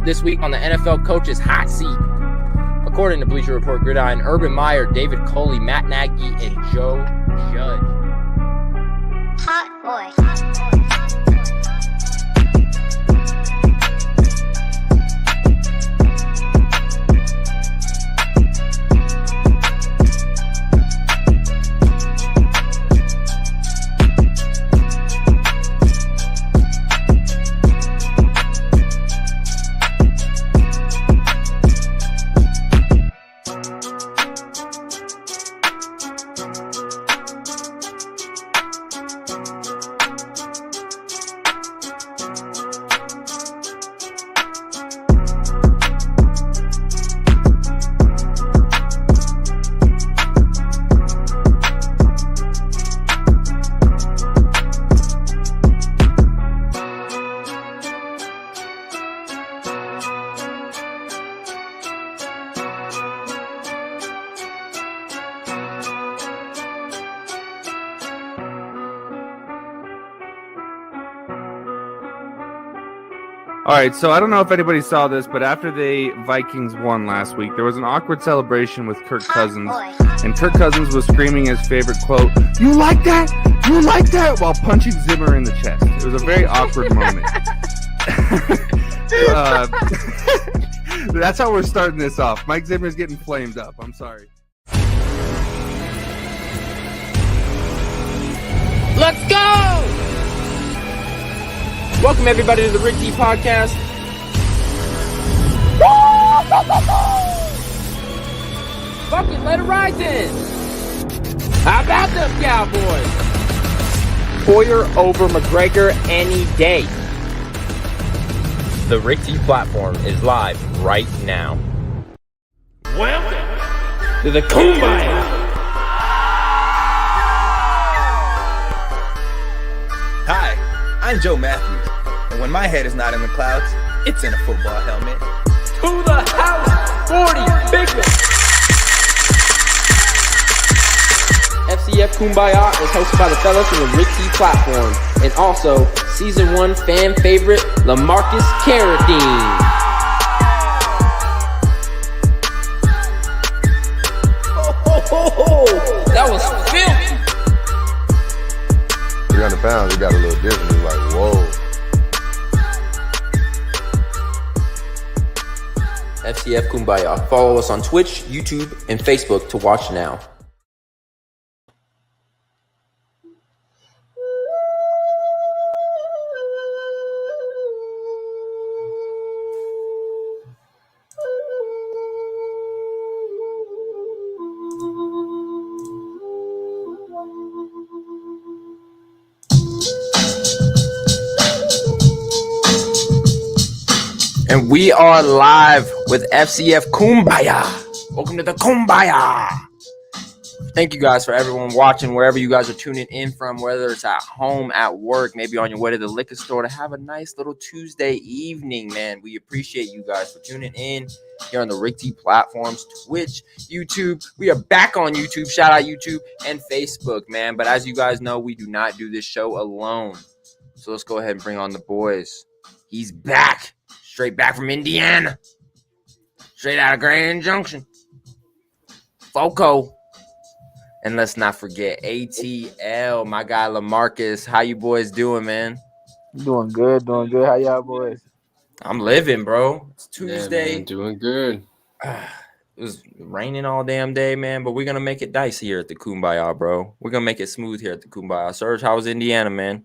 this week on the NFL Coaches Hot Seat. According to Bleacher Report, Gridiron, Urban Meyer, David Coley, Matt Nagy, and Joe Judge. Hot boy. All right, so I don't know if anybody saw this, but after the Vikings won last week, there was an awkward celebration with Kirk Cousins, and Kirk Cousins was screaming his favorite quote, "You like that? You like that?" while punching Zimmer in the chest. It was a very awkward moment. That's how we're starting this off. Mike Zimmer's getting flamed up. I'm sorry. Let's go! Welcome, everybody, to the Rick D Podcast. Fucking let it ride then. How about them Cowboys? Poyer over McGregor any day. The Rick D Platform is live right now. Welcome to the Kumbaya. Hi, I'm Joe Matthews, and when my head is not in the clouds, it's in a football helmet. To the house, 40 big one. FCF Kumbaya is hosted by the fellas from the Rick D Platform, and also Season 1 fan favorite, LaMarcus Carradine. That was filthy. 300 pounds, it got a little different. It's like, whoa. FCF Kumbaya. Follow us on Twitch, YouTube, and Facebook to watch now. And we are live with FCF Kumbaya. Welcome to the Kumbaya. Thank you guys for everyone watching, wherever you guys are tuning in from, whether it's at home, at work, maybe on your way to the liquor store to have a nice little Tuesday evening, man. We appreciate you guys for tuning in here on the Rick D platforms, Twitch, YouTube. We are back on YouTube. Shout out YouTube and Facebook, man. But as you guys know, we do not do this show alone. So let's go ahead and bring on the boys. He's back. Straight back from Indiana. Straight out of Grand Junction. Foco. And let's not forget ATL, my guy LaMarcus. How you boys doing, man? Doing good. How y'all boys? I'm living, bro. It's Tuesday. Yeah, man, doing good. It was raining all damn day, man, but we're going to make it dicey here at the Kumbaya, bro. We're going to make it smooth here at the Kumbaya. Serge, how was Indiana, man?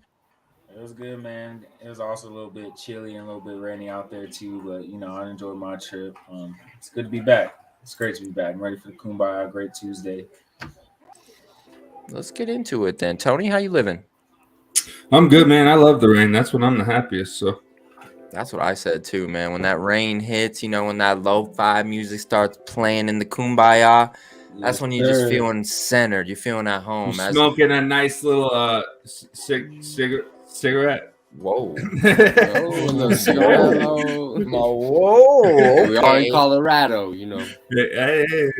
It was good, man. It was also a little bit chilly and a little bit rainy out there too, but I enjoyed my trip. It's good to be back. It's great to be back. I'm ready for the Kumbaya. Great Tuesday. Let's get into it then. Tony, how you living? I'm good, man. I love the rain. That's when I'm the happiest. So that's what I said too, man. When that rain hits, when that lo-fi music starts playing in the Kumbaya, that's when you're just feeling centered. You're feeling at home. You're smoking a nice little cigarette. Whoa. Whoa. Cigarette. Whoa. Okay. We are in Colorado, Hey.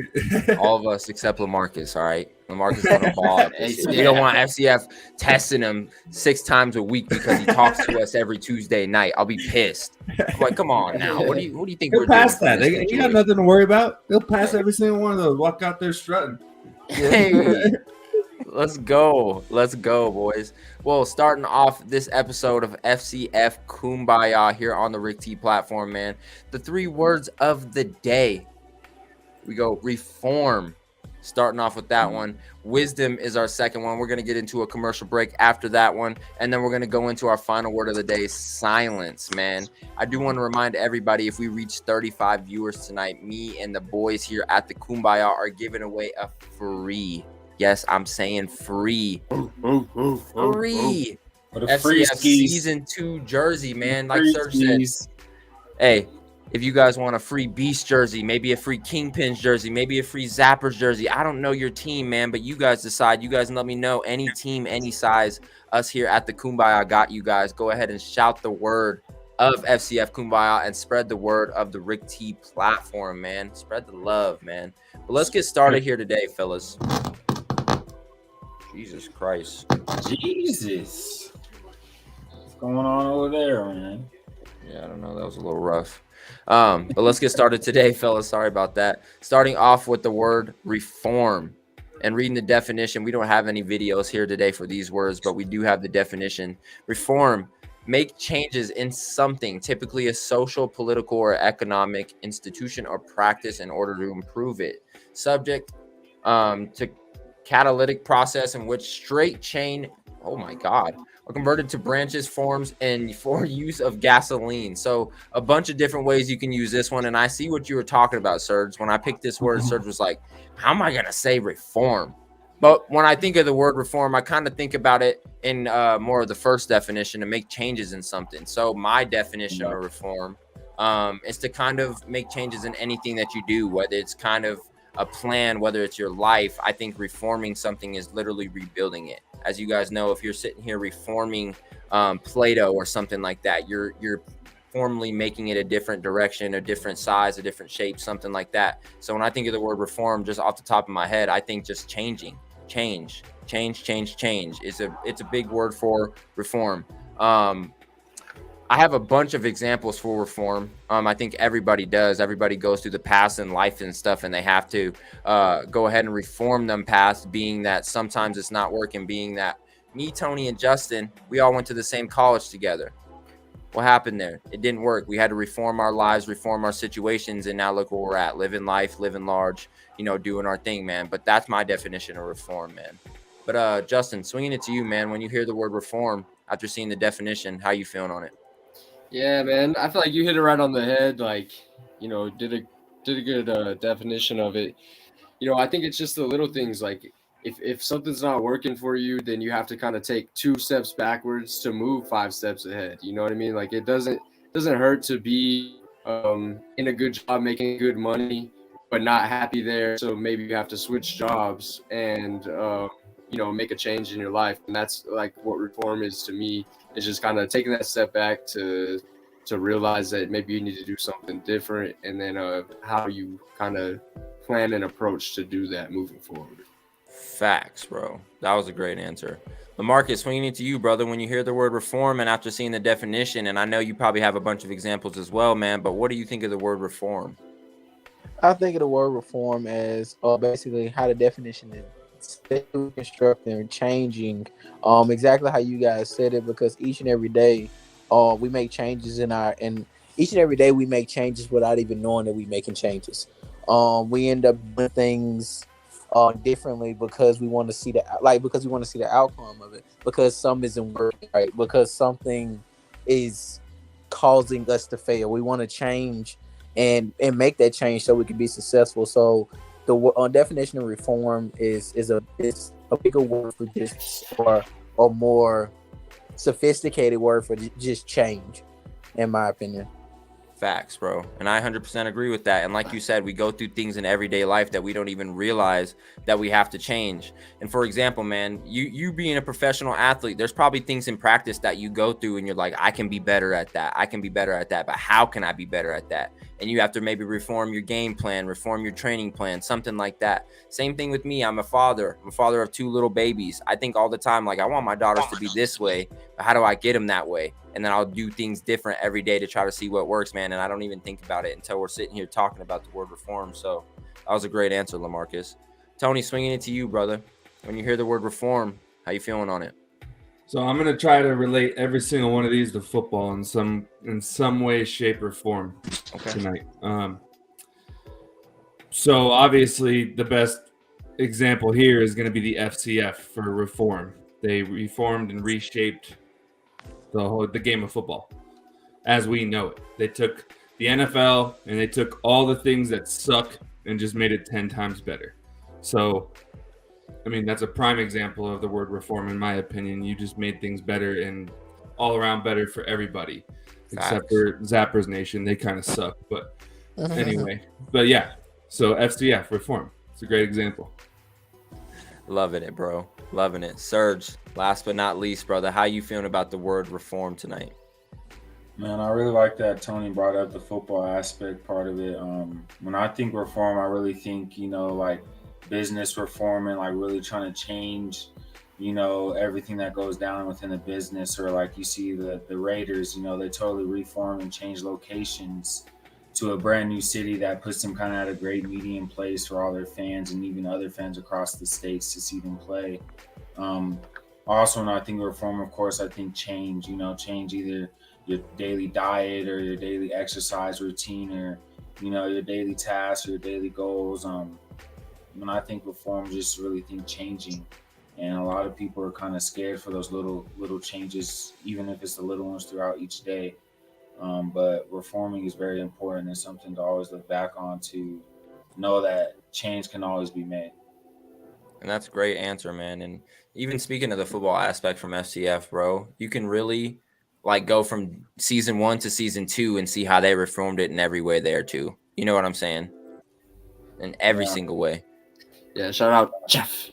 All of us except LaMarcus, all right? Lamarcus gonna ball out this year. We don't want FCF testing him 6 times a week because he talks to us every Tuesday night. I'll be pissed. I'm like, come on now. What do you think He'll we're doing? pass that. You got nothing to worry about. He'll pass every single one of those. Walk out there strutting. Hey, let's go, boys. Well, starting off this episode of FCF Kumbaya here on the Rick T platform, man. The 3 words of the day. We go reform. Starting off with that one. Wisdom is our second one. We're going to get into a commercial break after that one. And then we're going to go into our final word of the day, silence, man. I do want to remind everybody, if we reach 35 viewers tonight, me and the boys here at the Kumbaya are giving away a free, yes, I'm saying free, free What a free FCF skis. Season 2 jersey, man. Like Free Serge said, skis. hey, if you guys want a free Beast jersey, maybe a free Kingpins jersey, maybe a free Zappers jersey, I don't know your team, man, but you guys decide. You guys let me know. Any team, any size, us here at the Kumbaya got you guys. Go ahead and shout the word of FCF Kumbaya and spread the word of the Rick T platform, man. Spread the love, man. But let's get started here today, fellas. Jesus Christ. Jesus. What's going on over there, man? Yeah, I don't know. That was a little rough. But let's get started today, fellas. Sorry about that. Starting off with the word reform and reading the definition. We don't have any videos here today for these words, but we do have the definition. Reform, make changes in something, typically a social, political, or economic institution or practice in order to improve it. Subject to catalytic process in which straight chain, oh my God, are converted to branches, forms, and for use of gasoline. So a bunch of different ways you can use this one. And I see what you were talking about, Serge. When I picked this word, Serge was like, how am I going to say reform? But when I think of the word reform, I kind of think about it in more of the first definition, to make changes in something. So my definition of reform is to kind of make changes in anything that you do, whether it's kind of a plan, whether it's your life. I think reforming something is literally rebuilding it. As you guys know, if you're sitting here reforming Play-Doh or something like that, you're formally making it a different direction, a different size, a different shape, something like that. So when I think of the word reform, just off the top of my head, I think just changing, change. It's a big word for reform. I have a bunch of examples for reform. I think everybody does. Everybody goes through the past and life and stuff, and they have to go ahead and reform them past, being that sometimes it's not working, being that me, Tony, and Justin, we all went to the same college together. What happened there? It didn't work. We had to reform our lives, reform our situations, and now look where we're at, living life, living large, doing our thing, man. But that's my definition of reform, man. But Justin, swinging it to you, man. When you hear the word reform, after seeing the definition, how you feeling on it? Yeah, man. I feel like you hit it right on the head. Like, did a good definition of it. I think it's just the little things. Like, if something's not working for you, then you have to kind of take 2 steps backwards to move 5 steps ahead. You know what I mean? Like, it doesn't hurt to be in a good job, making good money, but not happy there. So maybe you have to switch jobs and make a change in your life. And that's like what reform is to me. It's just kind of taking that step back to realize that maybe you need to do something different, and then how you kind of plan and approach to do that moving forward. Facts, bro. That was a great answer. LaMarcus, swinging it to you, brother. When you hear the word reform and after seeing the definition, and I know you probably have a bunch of examples as well, man, but what do you think of the word reform? I think of the word reform as basically how the definition is constructing, changing, exactly how you guys said it, because each and every day we make changes and each and every day we make changes without even knowing that we're making changes. We end up doing things differently because we want to see the outcome of it, because something isn't working right, because something is causing us to fail. We want to change and make that change so we can be successful. So the definition of reform is a bigger word for just or more sophisticated word for just change, in my opinion. Facts, bro. And I 100% agree with that. And like you said, we go through things in everyday life that we don't even realize that we have to change. And for example, man, you being a professional athlete, there's probably things in practice that you go through and you're like, I can be better at that. I can be better at that. But how can I be better at that? and you have to maybe reform your game plan, reform your training plan, something like that. Same thing with me. I'm a father of 2 little babies. I think all the time, like, I want my daughters to be this way, but how do I get them that way? And then I'll do things different every day to try to see what works, man. And I don't even think about it until we're sitting here talking about the word reform. So that was a great answer, LaMarcus. Tony, swinging it to you, brother. When you hear the word reform, how you feeling on it? So I'm gonna try to relate every single one of these to football in some way, shape, or form tonight. So obviously the best example here is going to be the FCF for reform. They reformed and reshaped the game of football as we know it. They took the NFL and they took all the things that suck and just made it 10 times better. So I mean, that's a prime example of the word reform, in my opinion. You just made things better and all around better for everybody, except for Zappers Nation. They kind of suck, but anyway. But yeah, so FCF reform. It's a great example. Loving it, bro. Loving it. Serge, last but not least, brother, how you feeling about the word reform tonight? Man, I really like that Tony brought up the football aspect part of it. When I think reform, I really think, like business reform and like really trying to change, everything that goes down within the business. Or like you see the Raiders, they totally reform and change locations to a brand new city that puts them kind of at a great medium place for all their fans and even other fans across the states to see them play. Also, when I think reform, of course, I think change either your daily diet or your daily exercise routine or, your daily tasks or your daily goals. When I think reform, just really think changing. And a lot of people are kind of scared for those little changes, even if it's the little ones throughout each day. But reforming is very important and something to always look back on, to know that change can always be made. And that's a great answer, man. And even speaking of the football aspect from FCF, bro, you can really like go from season 1 to season 2 and see how they reformed it in every way there too. You know what I'm saying? In every single way. Yeah, shout out Jeff.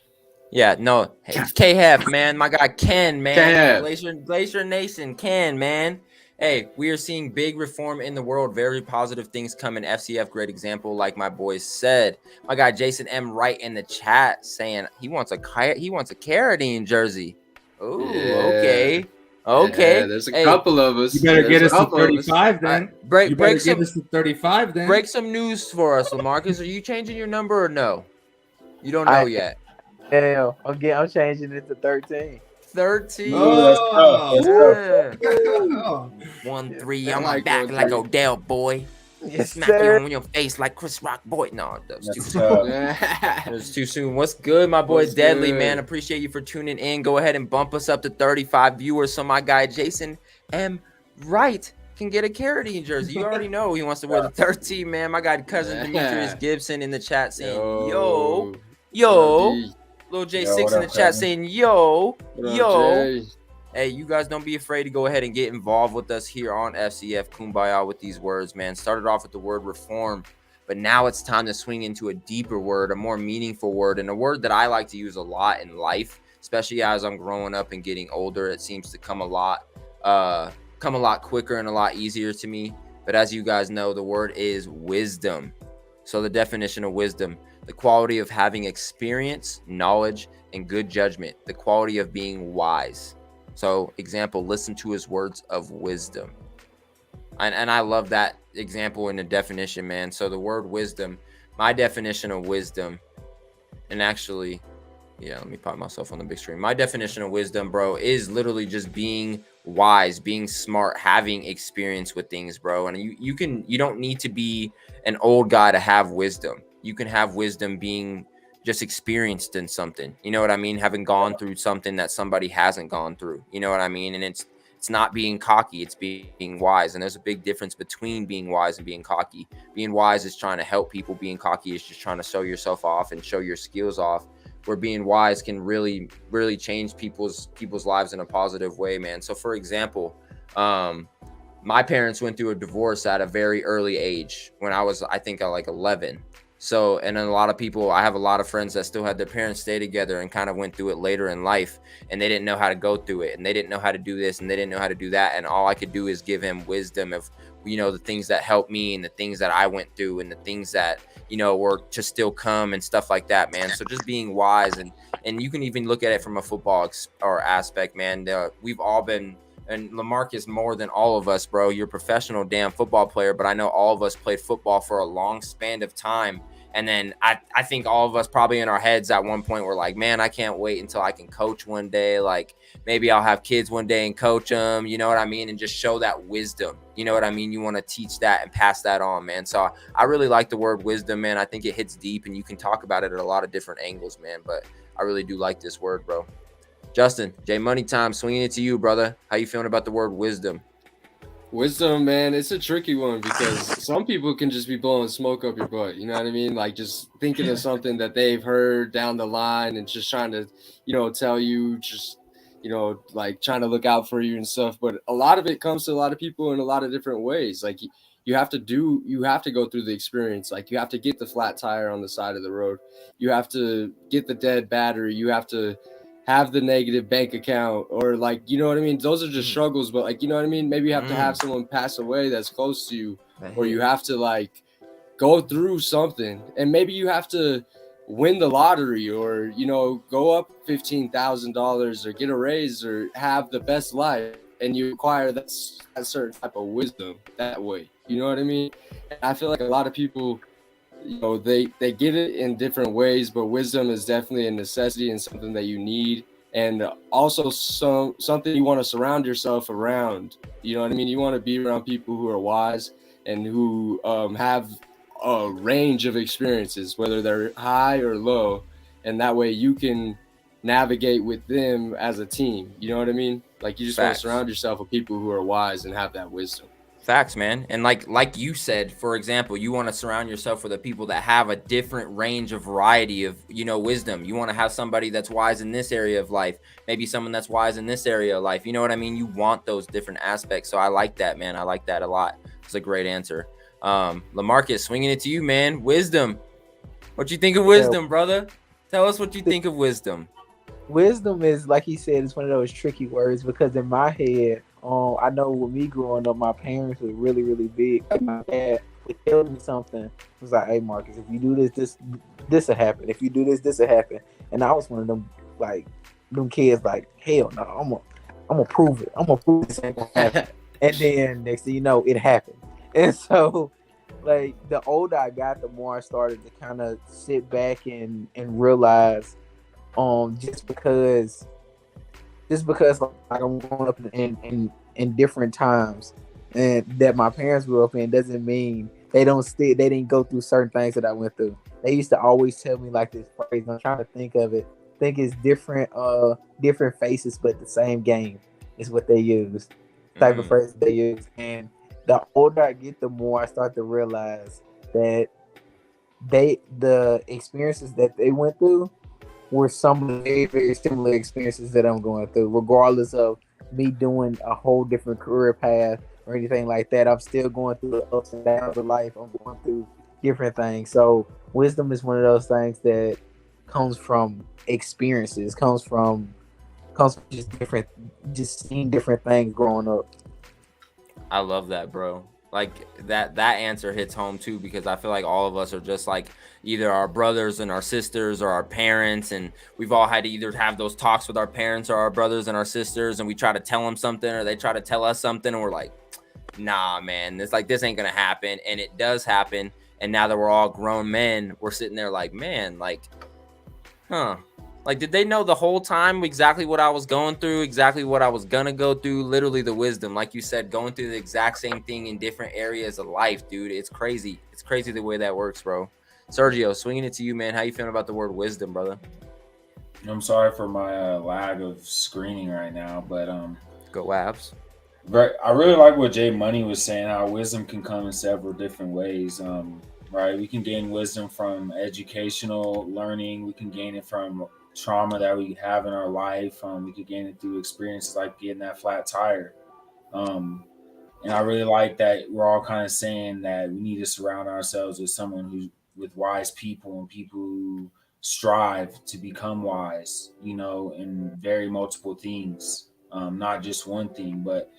Yeah, no, hey, K-Hef, man, my guy Ken, man, K-Hef. Glacier Nation, Ken, man. Hey, we are seeing big reform in the world, very positive things coming. FCF, great example, like my boys said. My guy Jason M. Wright in the chat saying he wants a Carradine jersey. Oh, Yeah. okay. Yeah, there's a couple of us. You better get us to 35 then. Break some 35 then. Break some news for us, LaMarcus. Are you changing your number or no? You don't know yet. Hell, I'm changing it to 13. 13. Oh, yeah. 1-3 on my back like Odell, boy. Yes, Smack you sir. on your face like Chris Rock, boy. No, that's too That's soon. Yeah. That's too soon. What's good, my boy? What's Deadly, good? man. Appreciate you for tuning in. Go ahead and bump us up to 35 viewers so my guy Jason M. Wright can get a Carradine jersey. You already know he wants to wear the 13, man. My guy cousin Demetrius Gibson in the chat saying, yo. Little J6 in the chat saying, yo. Hey, you guys don't be afraid to go ahead and get involved with us here on FCF Kumbaya with these words, man. Started off with the word reform, but now it's time to swing into a deeper word, a more meaningful word, and a word that I like to use a lot in life, especially as I'm growing up and getting older. It seems to come a lot quicker and a lot easier to me. But as you guys know, the word is wisdom. So the definition of wisdom: the quality of having experience, knowledge, and good judgment, the quality of being wise. So example, listen to his words of wisdom. And I love that example in the definition, man. So the word wisdom, my definition of wisdom, and actually, yeah, let me pop myself on the big screen. My definition of wisdom, bro, is literally just being wise, being smart, having experience with things, bro. And you don't need to be an old guy to have wisdom. You can have wisdom being just experienced in something, you know what I mean? Having gone through something that somebody hasn't gone through, you know what I mean? And it's not being cocky, it's being wise. And there's a big difference between being wise and being cocky. Being wise is trying to help people. Being cocky is just trying to show yourself off and show your skills off, where being wise can really, really change people's lives in a positive way, man. So for example, my parents went through a divorce at a very early age when I was, I think, like 11. So, and then I have a lot of friends that still had their parents stay together and kind of went through it later in life, and they didn't know how to go through it, and they didn't know how to do this, and they didn't know how to do that. And all I could do is give him wisdom of, the things that helped me and the things that I went through and the things that, were to still come and stuff like that, man. So just being wise, and you can even look at it from a football or aspect, man. We've all been, and Lamarcus more than all of us, bro. You're a professional damn football player, but I know all of us played football for a long span of time. And then I think all of us probably in our heads at one point were like, man, I can't wait until I can coach one day. Like maybe I'll have kids one day and coach them, you know what I mean? And just show that wisdom, you know what I mean? You want to teach that and pass that on, man. So I really like the word wisdom, man. I think it hits deep and you can talk about it at a lot of different angles, man. But I really do like this word, bro. Justin, J Money time, swinging it to you, brother. How you feeling about the word wisdom? Wisdom, man, it's a tricky one because some people can just be blowing smoke up your butt. You know what I mean? Like just thinking of something that they've heard down the line and just trying to, tell you, just, like trying to look out for you and stuff. But a lot of it comes to a lot of people in a lot of different ways. Like you have to go through the experience. Like you have to get the flat tire on the side of the road. You have to get the dead battery. You have to have the negative bank account, or like, you know what I mean? Those are just struggles, but like, you know what I mean? Maybe you have to have someone pass away that's close to you, or you have to like go through something, and maybe you have to win the lottery, or, go up $15,000 or get a raise or have the best life, and you acquire that certain type of wisdom that way. You know what I mean? And I feel like a lot of people, they get it in different ways, but wisdom is definitely a necessity and something that you need, and also something you want to surround yourself around. You know what I mean? You want to be around people who are wise and who have a range of experiences, whether they're high or low, and that way you can navigate with them as a team. You know what I mean? Like you just want to surround yourself with people who are wise and have that wisdom. Facts, man. And like you said, for example, you want to surround yourself with the people that have a different range of variety of, wisdom. You want to have somebody that's wise in this area of life, maybe someone that's wise in this area of life. You know what I mean? You want those different aspects. So I like that, man. I like that a lot. It's a great answer. Lamarcus, swinging it to you, man. Wisdom. What you think of wisdom, brother? Tell us what you think of wisdom. Wisdom is, like he said, it's one of those tricky words because in my head, I know with me growing up, my parents were really, really big. My dad would tell me something. It was like, "Hey, Marcus, if you do this will happen. If you do this will happen." And I was one of them, like, them kids, like, "Hell no, I'm gonna prove it. I'm gonna prove this ain't gonna happen." And then next thing you know, it happened. And so, like, the older I got, the more I started to kind of sit back and realize, just because like I'm growing up in different times and that my parents grew up in doesn't mean they didn't go through certain things that I went through. They used to always tell me like this phrase, I'm trying to think of it. I think it's different faces but the same game is what they use. Type of phrase they use. And the older I get, the more I start to realize that the experiences that they went through were some of the very, very similar experiences that I'm going through, regardless of me doing a whole different career path or anything like that. I'm still going through the ups and downs of life. I'm going through different things. So wisdom is one of those things that comes from experiences, comes from just seeing different things growing up. I love that, bro. Like that answer hits home too, because I feel like all of us are just like either our brothers and our sisters or our parents, and we've all had to either have those talks with our parents or our brothers and our sisters, and we try to tell them something or they try to tell us something and we're like, nah, man, it's like, this ain't gonna happen. And it does happen. And now that we're all grown men, we're sitting there like, man, like, like, did they know the whole time exactly what I was going through, exactly what I was gonna go through? Literally the wisdom, like you said, going through the exact same thing in different areas of life, dude. It's crazy. It's crazy the way that works, bro. Sergio, swinging it to you, man. How you feeling about the word wisdom, brother? I'm sorry for my lag of screening right now, but go Avs. I really like what Jay Money was saying, how wisdom can come in several different ways. Right, we can gain wisdom from educational learning. We can gain it from trauma that we have in our life. We could gain it through experiences like getting that flat tire. And I really like that we're all kind of saying that we need to surround ourselves with with wise people and people who strive to become wise, in very multiple things, not just one thing. But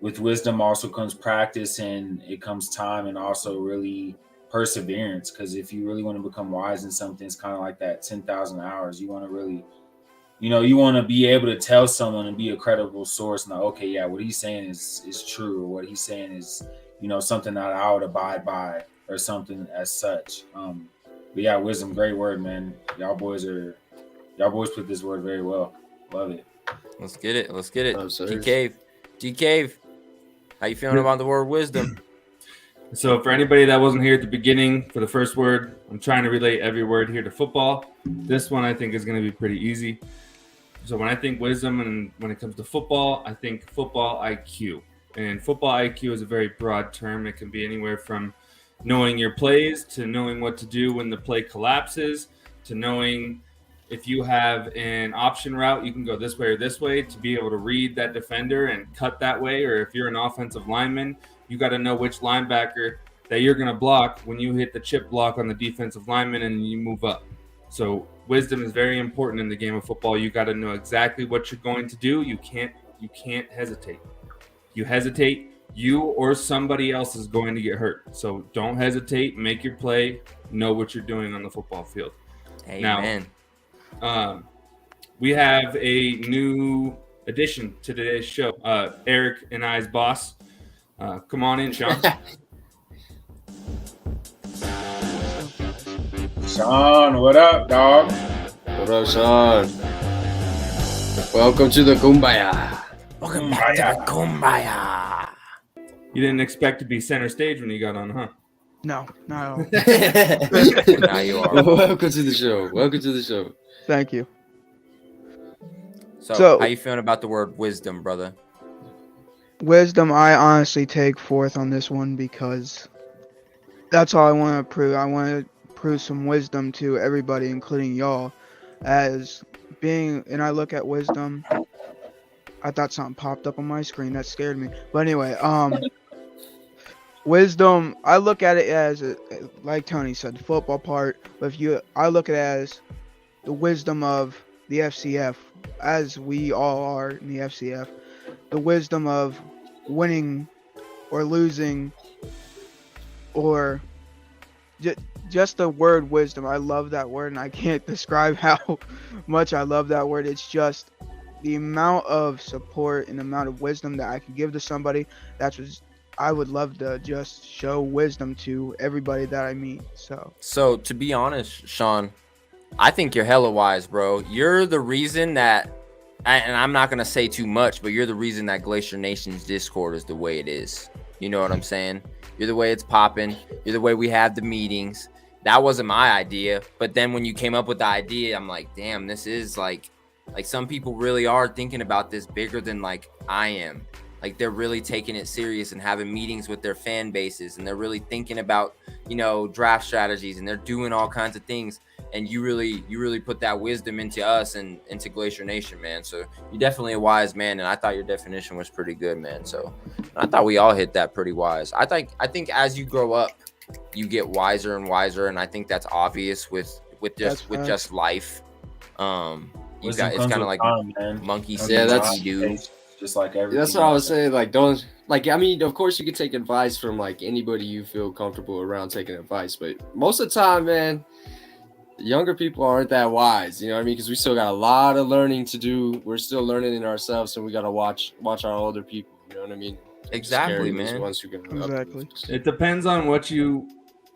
with wisdom also comes practice, and it comes time, and also really perseverance. Because if you really want to become wise in something, it's kind of like that 10,000 hours. You want to really, you want to be able to tell someone and be a credible source. Now, okay, yeah, what he's saying is true, or what he's saying is, something that I would abide by, or something as such. But yeah, wisdom, great word, man. Y'all boys put this word very well. Love it. Let's get it. Oh, sir. G Cave, how you feeling about the word wisdom? So for anybody that wasn't here at the beginning for the first word, I'm trying to relate every word here to football. This one I think is going to be pretty easy. So when I think wisdom and when it comes to football, I think football IQ. And football IQ is a very broad term. It can be anywhere from knowing your plays to knowing what to do when the play collapses, to knowing if you have an option route, you can go this way or this way, to be able to read that defender and cut that way. Or if you're an offensive lineman, you got to know which linebacker that you're going to block when you hit the chip block on the defensive lineman and you move up. So wisdom is very important in the game of football. You got to know exactly what you're going to do. You can't hesitate. You hesitate, you or somebody else is going to get hurt. So don't hesitate, make your play, know what you're doing on the football field. Amen. Now, we have a new addition to today's show. Eric and I's boss. Come on in, Sean. Sean, what up, dog? What up, Sean? Welcome to the Kumbaya. Welcome back to the Kumbaya. You didn't expect to be center stage when you got on, huh? No, not at all. Now you are. Welcome to the show. Thank you. So, how you feeling about the word wisdom, brother? Wisdom, I honestly take fourth on this one because that's all I want to prove. I want to prove some wisdom to everybody, including y'all, as being, and I look at wisdom. I thought something popped up on my screen that scared me. But anyway, wisdom, I look at it as, like Tony said, the football part. But I look at it as the wisdom of the FCF, as we all are in the FCF. The wisdom of winning or losing, or just the word wisdom. I love that word, and I can't describe how much I love that word. It's just the amount of support and amount of wisdom that I could give to somebody. That's what I would love to just show wisdom to everybody that I meet. So to be honest, Sean, I think you're hella wise, bro. You're the reason that, and I'm not going to say too much, but you're the reason that Glacier Nation's Discord is the way it is. You know what I'm saying? You're the way it's popping. You're the way we have the meetings. That wasn't my idea. But then when you came up with the idea, I'm like, damn, this is like some people really are thinking about this bigger than like I am. Like they're really taking it serious and having meetings with their fan bases, and they're really thinking about, draft strategies, and they're doing all kinds of things. And you really put that wisdom into us and into Glacier Nation, man. So you're definitely a wise man, and I thought your definition was pretty good, man. So I thought we all hit that pretty wise. I think as you grow up, you get wiser and wiser, and I think that's obvious with just life. It's kind of like monkey see, monkey do. Just like everything. That's what I was saying. Like, don't I mean, of course you can take advice from like anybody you feel comfortable around taking advice, but most of the time, man, younger people aren't that wise. You know what I mean? Because we still got a lot of learning to do. We're still learning in ourselves, and we got to watch our older people. You know what I mean? Exactly, man. Exactly. It depends on what you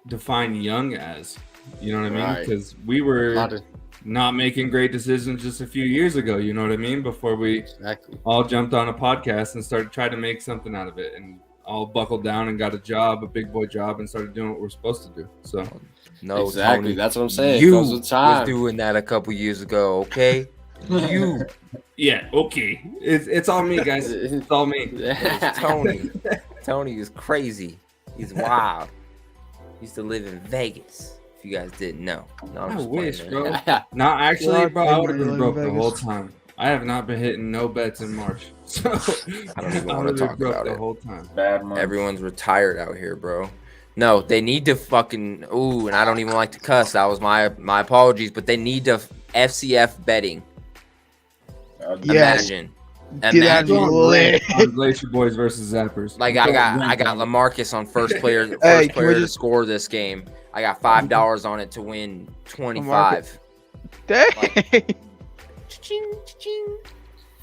define young as. You know what I mean? Because we were not making great decisions just a few years ago. You know what I mean? Before we all jumped on a podcast and started trying to make something out of it, and all buckled down and got a job, a big boy job, and started doing what we're supposed to do. So. No, exactly. Tony, that's what I'm saying. You was doing that a couple years ago, okay? You. Yeah, okay. It's all me, guys. It's all me. It's Tony. Tony is crazy. He's wild. He used to live in Vegas. If you guys didn't know. No, I wish, bro. No, actually, bro, I would have been broke the whole time. I have not been hitting no bets in March. So I don't even want to talk about it. The whole time. Bad month. Everyone's retired out here, bro. No, they need to fucking and I don't even like to cuss. That was my apologies, but they need to FCF betting. Yes. Imagine Dude, that'd be lit. Glacier Boys versus Zappers. Like I got LaMarcus on first player Hey, can we to just- score this game. I got $5 on it to win 25. Dang.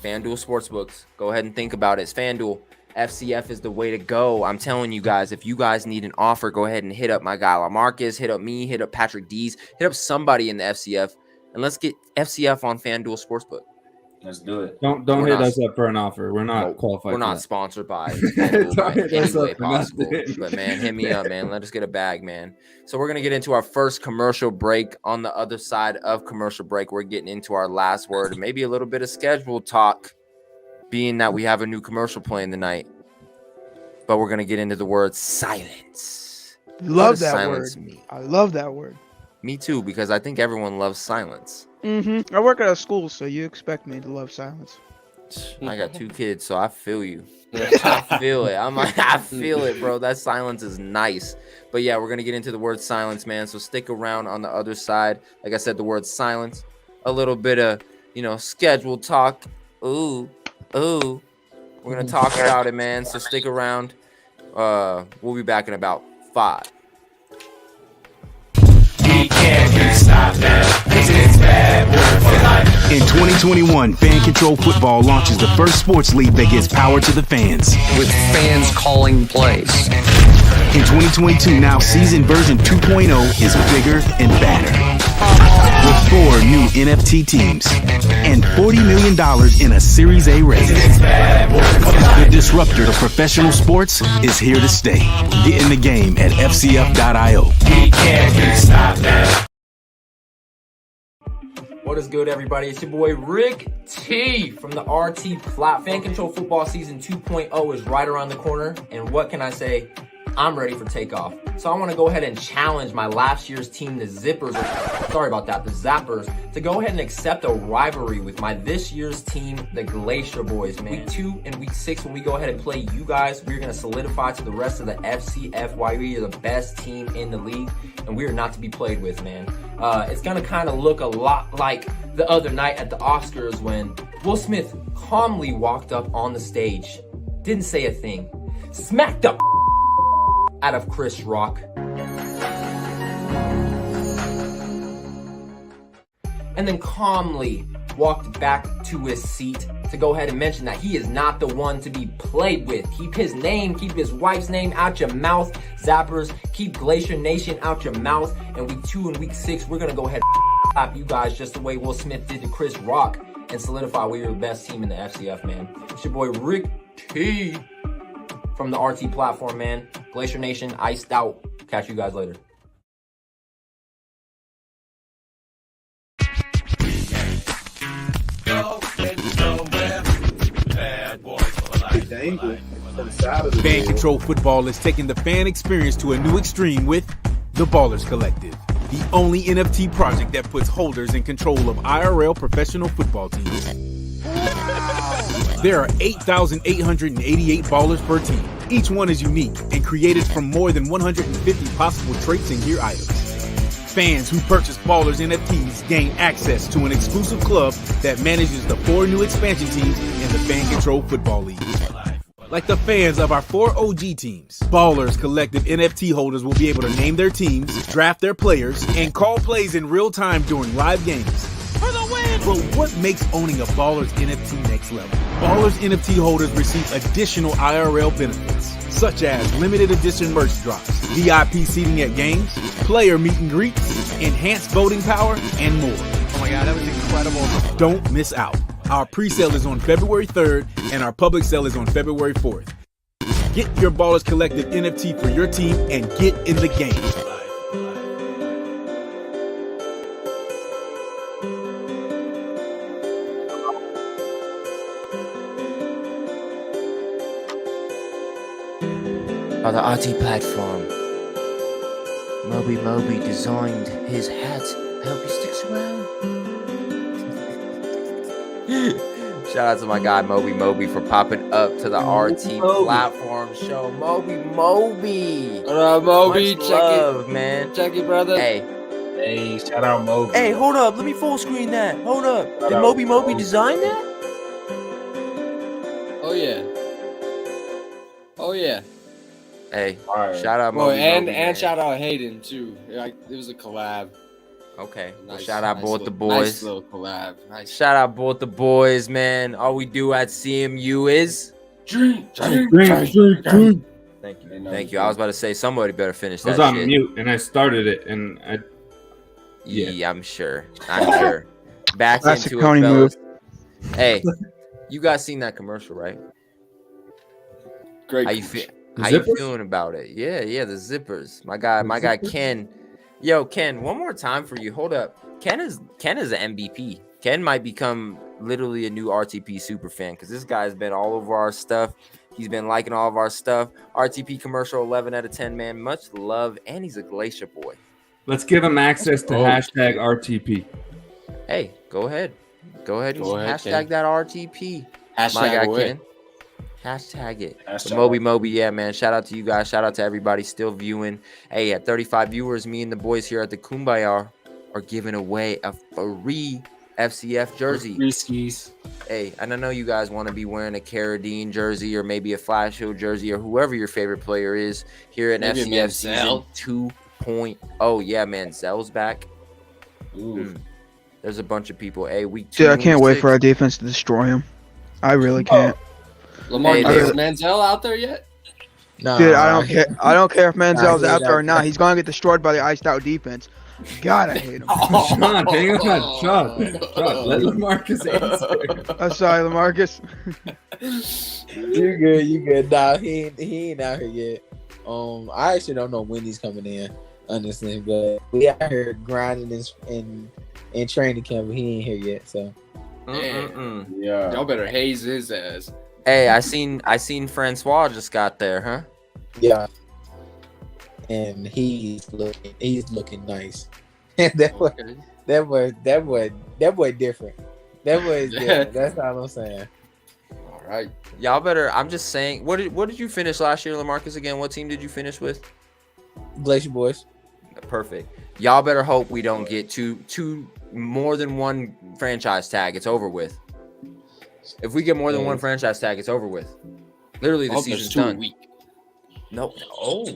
FanDuel Sportsbooks. Go ahead and think about it. It's FanDuel. FCF is the way to go. I'm telling you guys, if you guys need an offer, go ahead and hit up my guy LaMarcus, hit up me, hit up Patrick Dees, hit up somebody in the FCF, and let's get FCF on FanDuel Sportsbook. Let's do it. Don't We're hit not- us up for an offer. We're not qualified. We're for not that. sponsored by FanDuel by Hit any us up way for possible. nothing. But man, hit me up, man. Let us get a bag, man. So we're gonna get into our first commercial break. On the other side of commercial break, we're getting into our last word, maybe a little bit of schedule talk, being that we have a new commercial playing tonight. But we're gonna get into the word silence. What Love does that silence word. mean? I love that word. Me too, because I think everyone loves silence. I work at a school, so you expect me to love silence. I got 2 kids, so I feel you. I feel it. I'm like, I feel it, bro. That silence is nice. But yeah, we're gonna get into the word silence, man. So stick around on the other side. Like I said, the word silence, a little bit of schedule talk. Ooh. We're gonna talk about it, man. So stick around. We'll be back in about 5. In 2021, Fan Control Football launches the first sports league that gives power to the fans. with fans calling plays. In 2022, now season version 2.0 is bigger and badder. With 4 new NFT teams and $40 million in a Series A raise. The disruptor of professional sports is here to stay. Get in the game at FCF.io. What is good, everybody? It's your boy Rick T from the RTPlatform. Fan Control Football Season 2.0 is right around the corner, and what can I say? I'm ready for takeoff. So I want to go ahead and challenge my last year's team, the Zippers, the Zappers, to go ahead and accept a rivalry with my this year's team, the Glacier Boys, man. Week 2 and week 6, when we go ahead and play you guys, we're going to solidify to the rest of the FCF why we are the best team in the league, and we are not to be played with, man. It's going to kind of look a lot like the other night at the Oscars when Will Smith calmly walked up on the stage, didn't say a thing, smacked the out of Chris Rock, and then calmly walked back to his seat to go ahead and mention that he is not the one to be played with. Keep his name, keep his wife's name out your mouth, Zappers. Keep Glacier Nation out your mouth. And week 2 and week 6, we're gonna go ahead and slap you guys just the way Will Smith did to Chris Rock and solidify we're the best team in the FCF, man. It's your boy Rick T from the RTPlatform, man. Glacier Nation, iced out. Catch you guys later. Fan Control Football is taking the fan experience to a new extreme with the Ballers Collective, the only NFT project that puts holders in control of IRL professional football teams. There are 8,888 ballers per team. Each one is unique and created from more than 150 possible traits and gear items. Fans who purchase Ballers NFTs gain access to an exclusive club that manages the 4 new expansion teams in the Fan Control Football League. Like the fans of our 4 OG teams, Ballers Collective NFT holders will be able to name their teams, draft their players, and call plays in real time during live games. For the win! But what makes owning a Ballers NFT next level? Ballers NFT holders receive additional IRL benefits, such as limited edition merch drops, VIP seating at games, player meet and greets, enhanced voting power, and more. Oh my god, that was incredible. Don't miss out. Our pre-sale is on February 3rd, and our public sale is on February 4th. Get your Ballers Collective NFT for your team and get in the game. On the RTPlatform, Moby designed his hat. I hope he sticks around. Shout out to my guy Moby for popping up to the RTPlatform show. Moby. What up, Moby? Much Check love, it, man. Check it, brother. Hey, shout out Moby. Hey, hold up. Let me full screen that. Hold up. Did Moby design that? yeah. Oh yeah. Hey, All right. shout out Well, Moby and Moby, man. shout out Hayden too. Like it was a collab. Okay. Well, Nice, shout out nice both little, the boys. Nice little collab. Nice. Shout out both the boys, man. All we do at CMU is Drink. Drink. thank you. They know Thank it's you. I was good. about to say somebody better finish I was that on shit. mute and I started it, and I Yeah, I'm sure. Back Classic into Tony it, fellas. move. Hey, you guys seen that commercial, right? Great. How you feel? The How you zippers? feeling about it? Yeah, the zippers. My guy Ken. Yo, Ken, one more time for you. Hold up. Ken is an MVP. Ken might become literally a new RTP super fan because this guy's been all over our stuff. He's been liking all of our stuff. RTP commercial 11 out of 10, man. Much love, and he's a Glacier boy. let's give him access to hashtag RTP. Hey, go ahead. Go ahead, Hashtag Ken. that RTP. Hashtag My guy away. Ken. Hashtag it. Hashtag Moby, yeah, man. Shout out to you guys. Shout out to everybody still viewing. Hey, at 35 viewers, me and the boys here at the Kumbaya are giving away a free FCF jersey. Free skis. Hey, and I know you guys want to be wearing a Carradine jersey or maybe a Flash Hill jersey or whoever your favorite player is here at Maybe a FCF season Manziel. 2.0. Yeah, Manziel's back. Ooh. There's a bunch of people. Hey, week 2. Dude, I can't week wait 6. for our defense to destroy him. I really can't. Lamar, Hey, is they- Manziel out there yet? Nah, Dude, I don't care. I don't care if Manziel's he's out there or out not. there. He's gonna get destroyed by the iced out defense. God, I hate him. Sean, hang on. Sean, let Lamarcus answer. I'm sorry, Lamarcus. You good. Nah, he ain't out here yet. I actually don't know when he's coming in, honestly, but we out here grinding in training camp, but he ain't here yet. So Yeah. Y'all better haze his ass. Hey, I seen Francois just got there, huh? yeah, and he's looking nice. that boy different. That boy is different. That's all I'm saying. All right. Y'all better. I'm just saying. What did you finish last year, Lamarcus? Again, what team did you finish with? Glacier Boys. Perfect. Y'all better hope we don't get two more than one franchise tag. It's over with. If we get more than one franchise tag, it's over with. Literally, the season's done. No. Oh,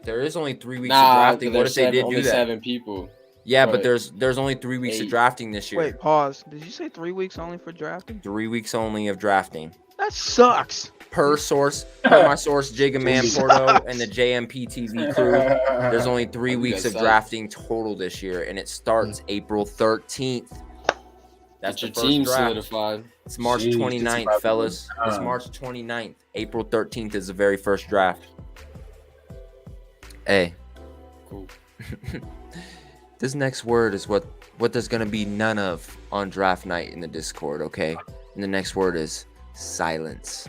there is only 3 weeks of drafting. What if they did do that? 7 people. Yeah, but there's only 3 weeks of drafting this year. Wait, pause. Did you say 3 weeks only for drafting? 3 weeks only of drafting. That sucks. Per my source, Jigga Man Porto and the JMP TV crew. There's only 3 weeks of drafting total this year, and it starts April 13th. That's your the first team draft. solidified. It's March Jeez, 29th, fellas. It's time. March 29th. April 13th is the very first draft. Hey. Cool. This next word is what there's going to be none of on draft night in the Discord, okay? And the next word is silence.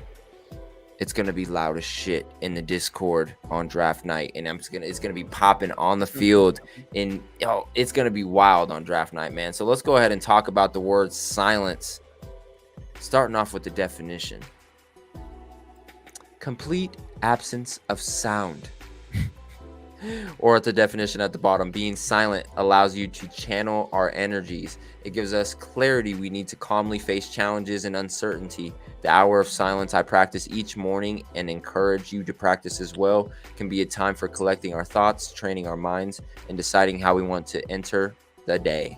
It's going to be loud as shit in the Discord on draft night, and it's going to be popping on the field, and it's going to be wild on draft night, man. So let's go ahead and talk about the word silence. Starting off with the definition. Complete absence of sound. Or at the definition at the bottom, being silent allows you to channel our energies. It gives us clarity we need to calmly face challenges and uncertainty. The hour of silence I practice each morning and encourage you to practice as well can be a time for collecting our thoughts, training our minds, and deciding how we want to enter the day.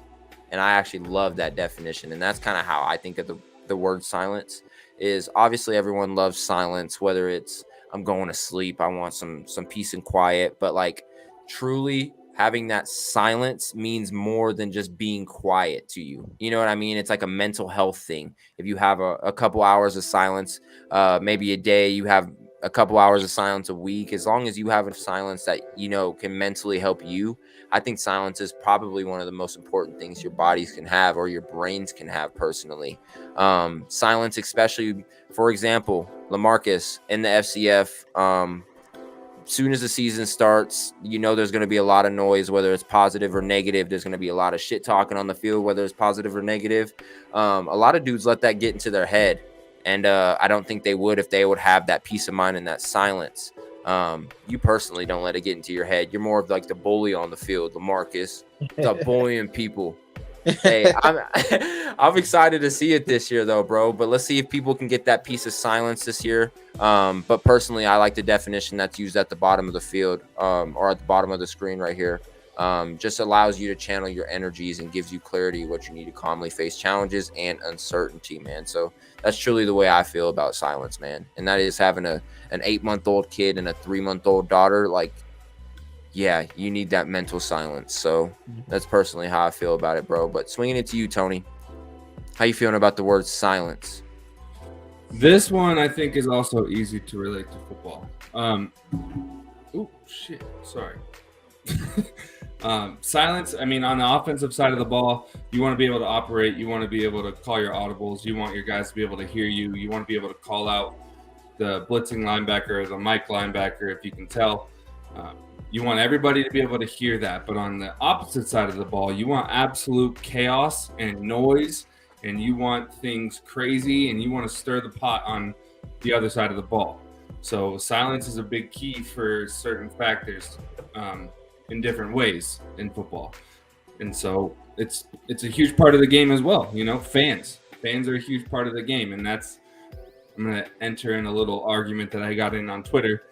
And I actually love that definition. And that's kind of how I think of the word silence. Is obviously everyone loves silence, whether it's I'm going to sleep, I want some peace and quiet, but like truly having that silence means more than just being quiet to you. You know what I mean? It's like a mental health thing. If you have a couple hours of silence, maybe a day, you have a couple hours of silence a week, as long as you have a silence that, can mentally help you, I think silence is probably one of the most important things your bodies can have or your brains can have personally. Silence, especially, for example, Lamarcus in the FCF, soon as the season starts, there's going to be a lot of noise, whether it's positive or negative. There's going to be a lot of shit talking on the field, whether it's positive or negative. A lot of dudes let that get into their head. And I don't think they would if they would have that peace of mind and that silence. You personally don't let it get into your head. You're more of like the bully on the field, Lamarcus. Stop bullying people. Hey, I'm excited to see it this year though, bro. But let's see if people can get that piece of silence this year. But personally, I like the definition that's used at the bottom of the field, or at the bottom of the screen right here. Just allows you to channel your energies and gives you clarity what you need to calmly face challenges and uncertainty, man. So that's truly the way I feel about silence, man. And that is having an 8-month-old kid and a 3-month-old daughter. Like, yeah, you need that mental silence. So that's personally how I feel about it, bro. But swinging it to you, Tony. How you feeling about the word silence? This one I think is also easy to relate to football. Oh shit, sorry. Silence, I mean, on the offensive side of the ball, you want to be able to operate. You want to be able to call your audibles. You want your guys to be able to hear you. You want to be able to call out the blitzing linebacker or the Mike linebacker if you can tell. You want everybody to be able to hear that. But on the opposite side of the ball, you want absolute chaos and noise, and you want things crazy, and you want to stir the pot on the other side of the ball. So silence is a big key for certain factors in different ways in football. And so it's a huge part of the game as well. You know, fans are a huge part of the game. And I'm going to enter in a little argument that I got in on Twitter.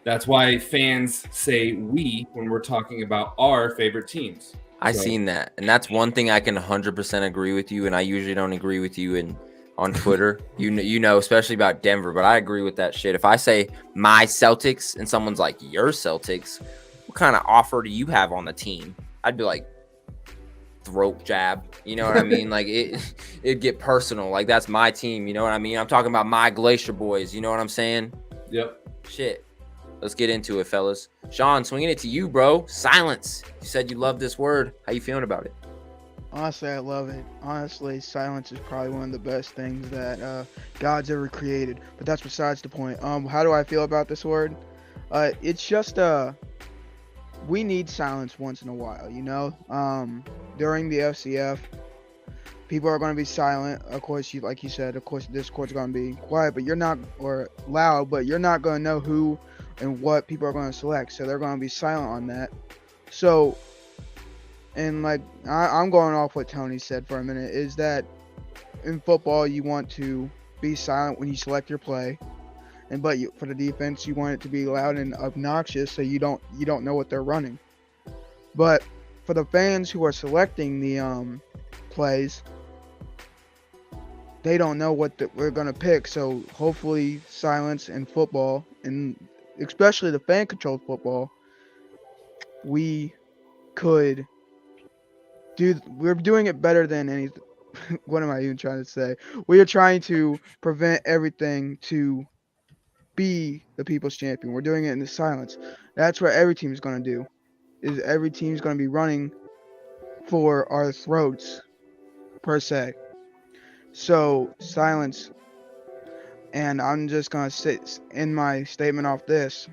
That's why fans say we when we're talking about our favorite teams. I seen that. And that's one thing I can 100% agree with you. And I usually don't agree with you on Twitter, you know, especially about Denver, but I agree with that shit. If I say my Celtics and someone's like your Celtics, what kind of offer do you have on the team? I'd be like, throat jab. You know what I mean? Like it'd get personal. Like that's my team. You know what I mean? I'm talking about my Glacier boys. You know what I'm saying? Yep. Shit. Let's get into it, fellas. Sean, swinging it to you, bro. Silence. You said you love this word. How you feeling about it? Honestly, I love it. Honestly, silence is probably one of the best things that God's ever created. But that's besides the point. How do I feel about this word? It's just we need silence once in a while, you know. During the FCF, people are going to be silent. Of course, like you said, of course, this court's going to be quiet, but you're not, or loud, but you're not going to know who and what people are going to select. So they're going to be silent on that. So, and like I'm going off what Tony said for a minute, is that in football you want to be silent when you select your play, but for the defense you want it to be loud and obnoxious so you don't know what they're running. But for the fans who are selecting the plays, they don't know what we're gonna pick. So hopefully silence in football, and especially the fan controlled football, we're doing it better than anything. What am I even trying to say? We are trying to prevent everything to be the people's champion. We're doing it in the silence. That's what every team is going to do. Is every team is going to be running for our throats, per se. So silence. And I'm just going to sit in my statement off this.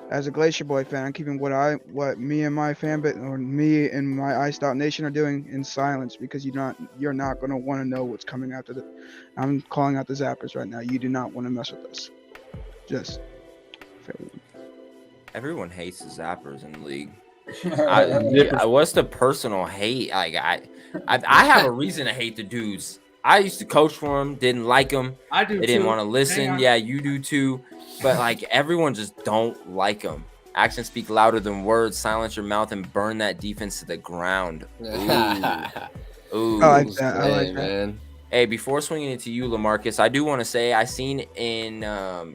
As a Glacier Boy fan, I'm keeping what me and my fan bit, or me and my Iced Out Nation are doing in silence, because you're not going to want to know what's coming after the. I'm calling out the Zappers right now. You do not want to mess with us. Just. Everyone hates the Zappers in the league. What's the personal hate? Like I have a reason to hate the dudes. I used to coach for them, didn't like them. I do. They didn't want to listen. Yeah, you do too. But like everyone just don't like them. Actions speak louder than words. Silence your mouth and burn that defense to the ground. Ooh. Ooh. I like that. I like that. Man. Hey, before swinging it to you, LaMarcus, I do want to say I seen in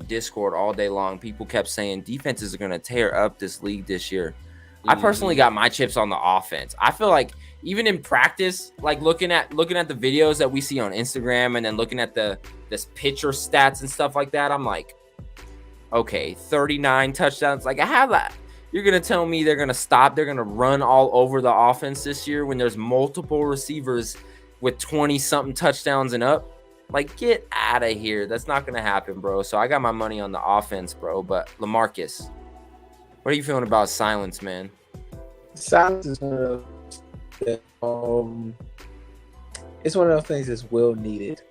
Discord all day long, people kept saying defenses are going to tear up this league this year. I personally got my chips on the offense. I feel like even in practice, like looking at the videos that we see on Instagram and then looking at this pitcher stats and stuff like that, I'm like, okay, 39 touchdowns. Like I have that. You're going to tell me they're going to stop. They're going to run all over the offense this year when there's multiple receivers with 20-something touchdowns and up? Like, get out of here. That's not going to happen, bro. So I got my money on the offense, bro. But LaMarcus, what are you feeling about silence, man? Silence is one of it's one of those things that's well needed.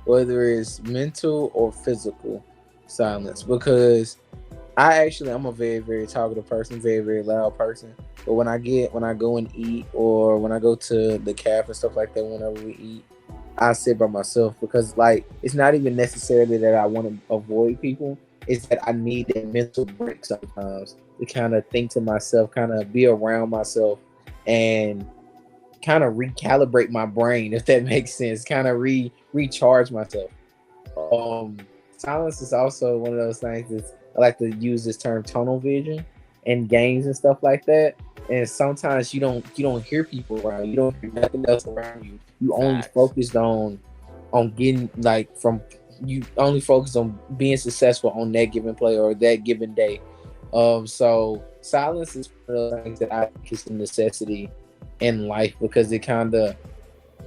Whether it's mental or physical silence, because I'm a very, very talkative person, very, very loud person. But when I go and eat, or when I go to the cafe and stuff like that, whenever we eat, I sit by myself, because like it's not even necessarily that I want to avoid people. It's that I need that mental break sometimes to kind of think to myself, kind of be around myself, and kind of recalibrate my brain, if that makes sense. Kind of recharge myself. Silence is also one of those things that I like to use this term, tunnel vision, in games and stuff like that. And sometimes you don't hear people around you. Don't hear nothing else around you. You only focused on getting like from you only focus on being successful on that given play or that given day. So silence is one of those things that I think is a necessity in life, because it kind of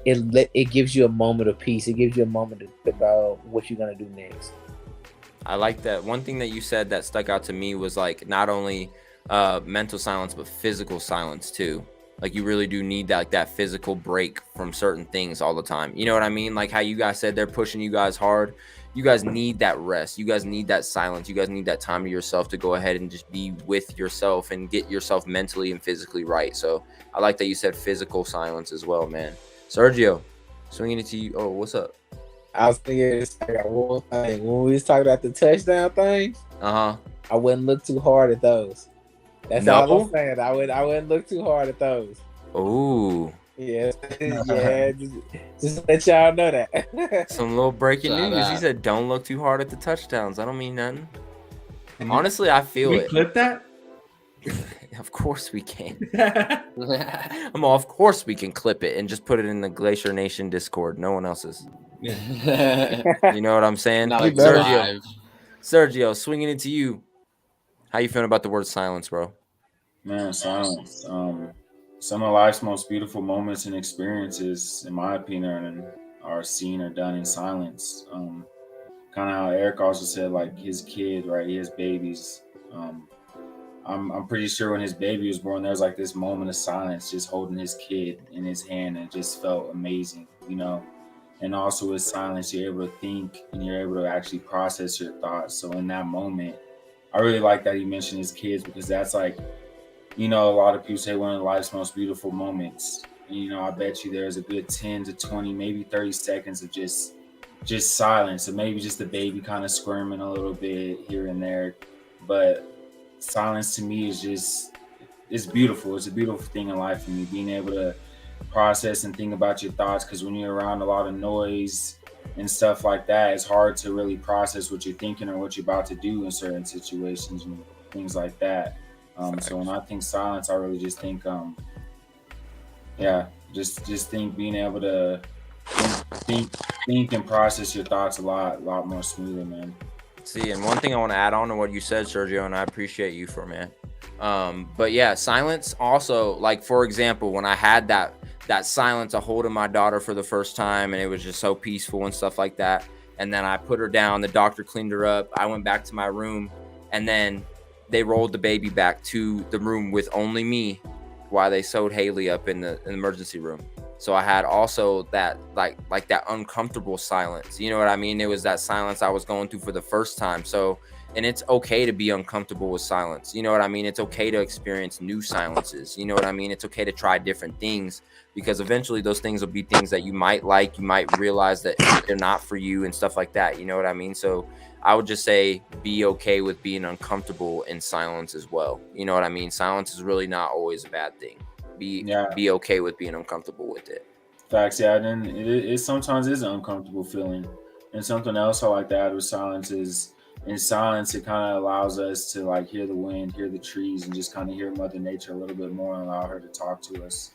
it gives you a moment of peace. It gives you a moment to think about what you're gonna do next. I like that. One thing that you said that stuck out to me was like not only mental silence but physical silence too. Like you really do need that, like that physical break from certain things all the time. You know what I mean? Like how you guys said they're pushing you guys hard. You guys need that rest. You guys need that silence. You guys need that time to yourself to go ahead and just be with yourself and get yourself mentally and physically right. So I like that you said physical silence as well, man. Sergio, swinging it to you. Oh, what's up? I was thinking, I got one thing. When we was talking about the touchdown things, I wouldn't look too hard at those. That's all I'm saying. I wouldn't look too hard at those. Oh. Yeah, yeah. Just let y'all know that. Some little breaking news. He said, "Don't look too hard at the touchdowns." I don't mean nothing. Honestly, I feel it. Clip that? Of course we can. Of course we can clip it and just put it in the Glacier Nation Discord. No one else's. You know what I'm saying? Sergio, swinging it to you. How you feeling about the word silence, bro? Man, silence. Some of life's most beautiful moments and experiences, in my opinion, are seen or done in silence. Kind of how Eric also said, like his kid, right? He has babies. I'm pretty sure when his baby was born, there was like this moment of silence, just holding his kid in his hand, and it just felt amazing, you know. And also with silence, you're able to think and you're able to actually process your thoughts. So in that moment, I really like that he mentioned his kids, because that's like, you know, a lot of people say one of life's most beautiful moments. And, you know, I bet you there's a good 10 to 20, maybe 30 seconds of just silence, and maybe just the baby kind of squirming a little bit here and there. But silence to me is it's beautiful. It's a beautiful thing in life for me, being able to process and think about your thoughts, because when you're around a lot of noise and stuff like that, it's hard to really process what you're thinking or what you're about to do in certain situations and things like that. So when I think silence, I really just think just think being able to think and process your thoughts a lot more smoother, man. See, and one thing I want to add on to what you said, Sergio, and I appreciate you for, man. But yeah, silence also, like for example, when I had that silence, I holding my daughter for the first time, and it was just so peaceful and stuff like that. And then I put her down, the doctor cleaned her up, I went back to my room, and then they rolled the baby back to the room with only me while they sewed Haley up in the emergency room. So I had also that like that uncomfortable silence. You know what I mean? It was that silence I was going through for the first time. So, and it's okay to be uncomfortable with silence. You know what I mean? It's okay to experience new silences. You know what I mean? It's okay to try different things, because eventually those things will be things that you might like. You might realize that they're not for you and stuff like that. You know what I mean? So I would just say be okay with being uncomfortable in silence as well. You know what I mean? Silence is really not always a bad thing. Be okay with being uncomfortable with it. Facts, yeah. And then it sometimes is an uncomfortable feeling. And something else I like to add with silence is, in silence, it kind of allows us to like hear the wind, hear the trees, and just kind of hear Mother Nature a little bit more and allow her to talk to us.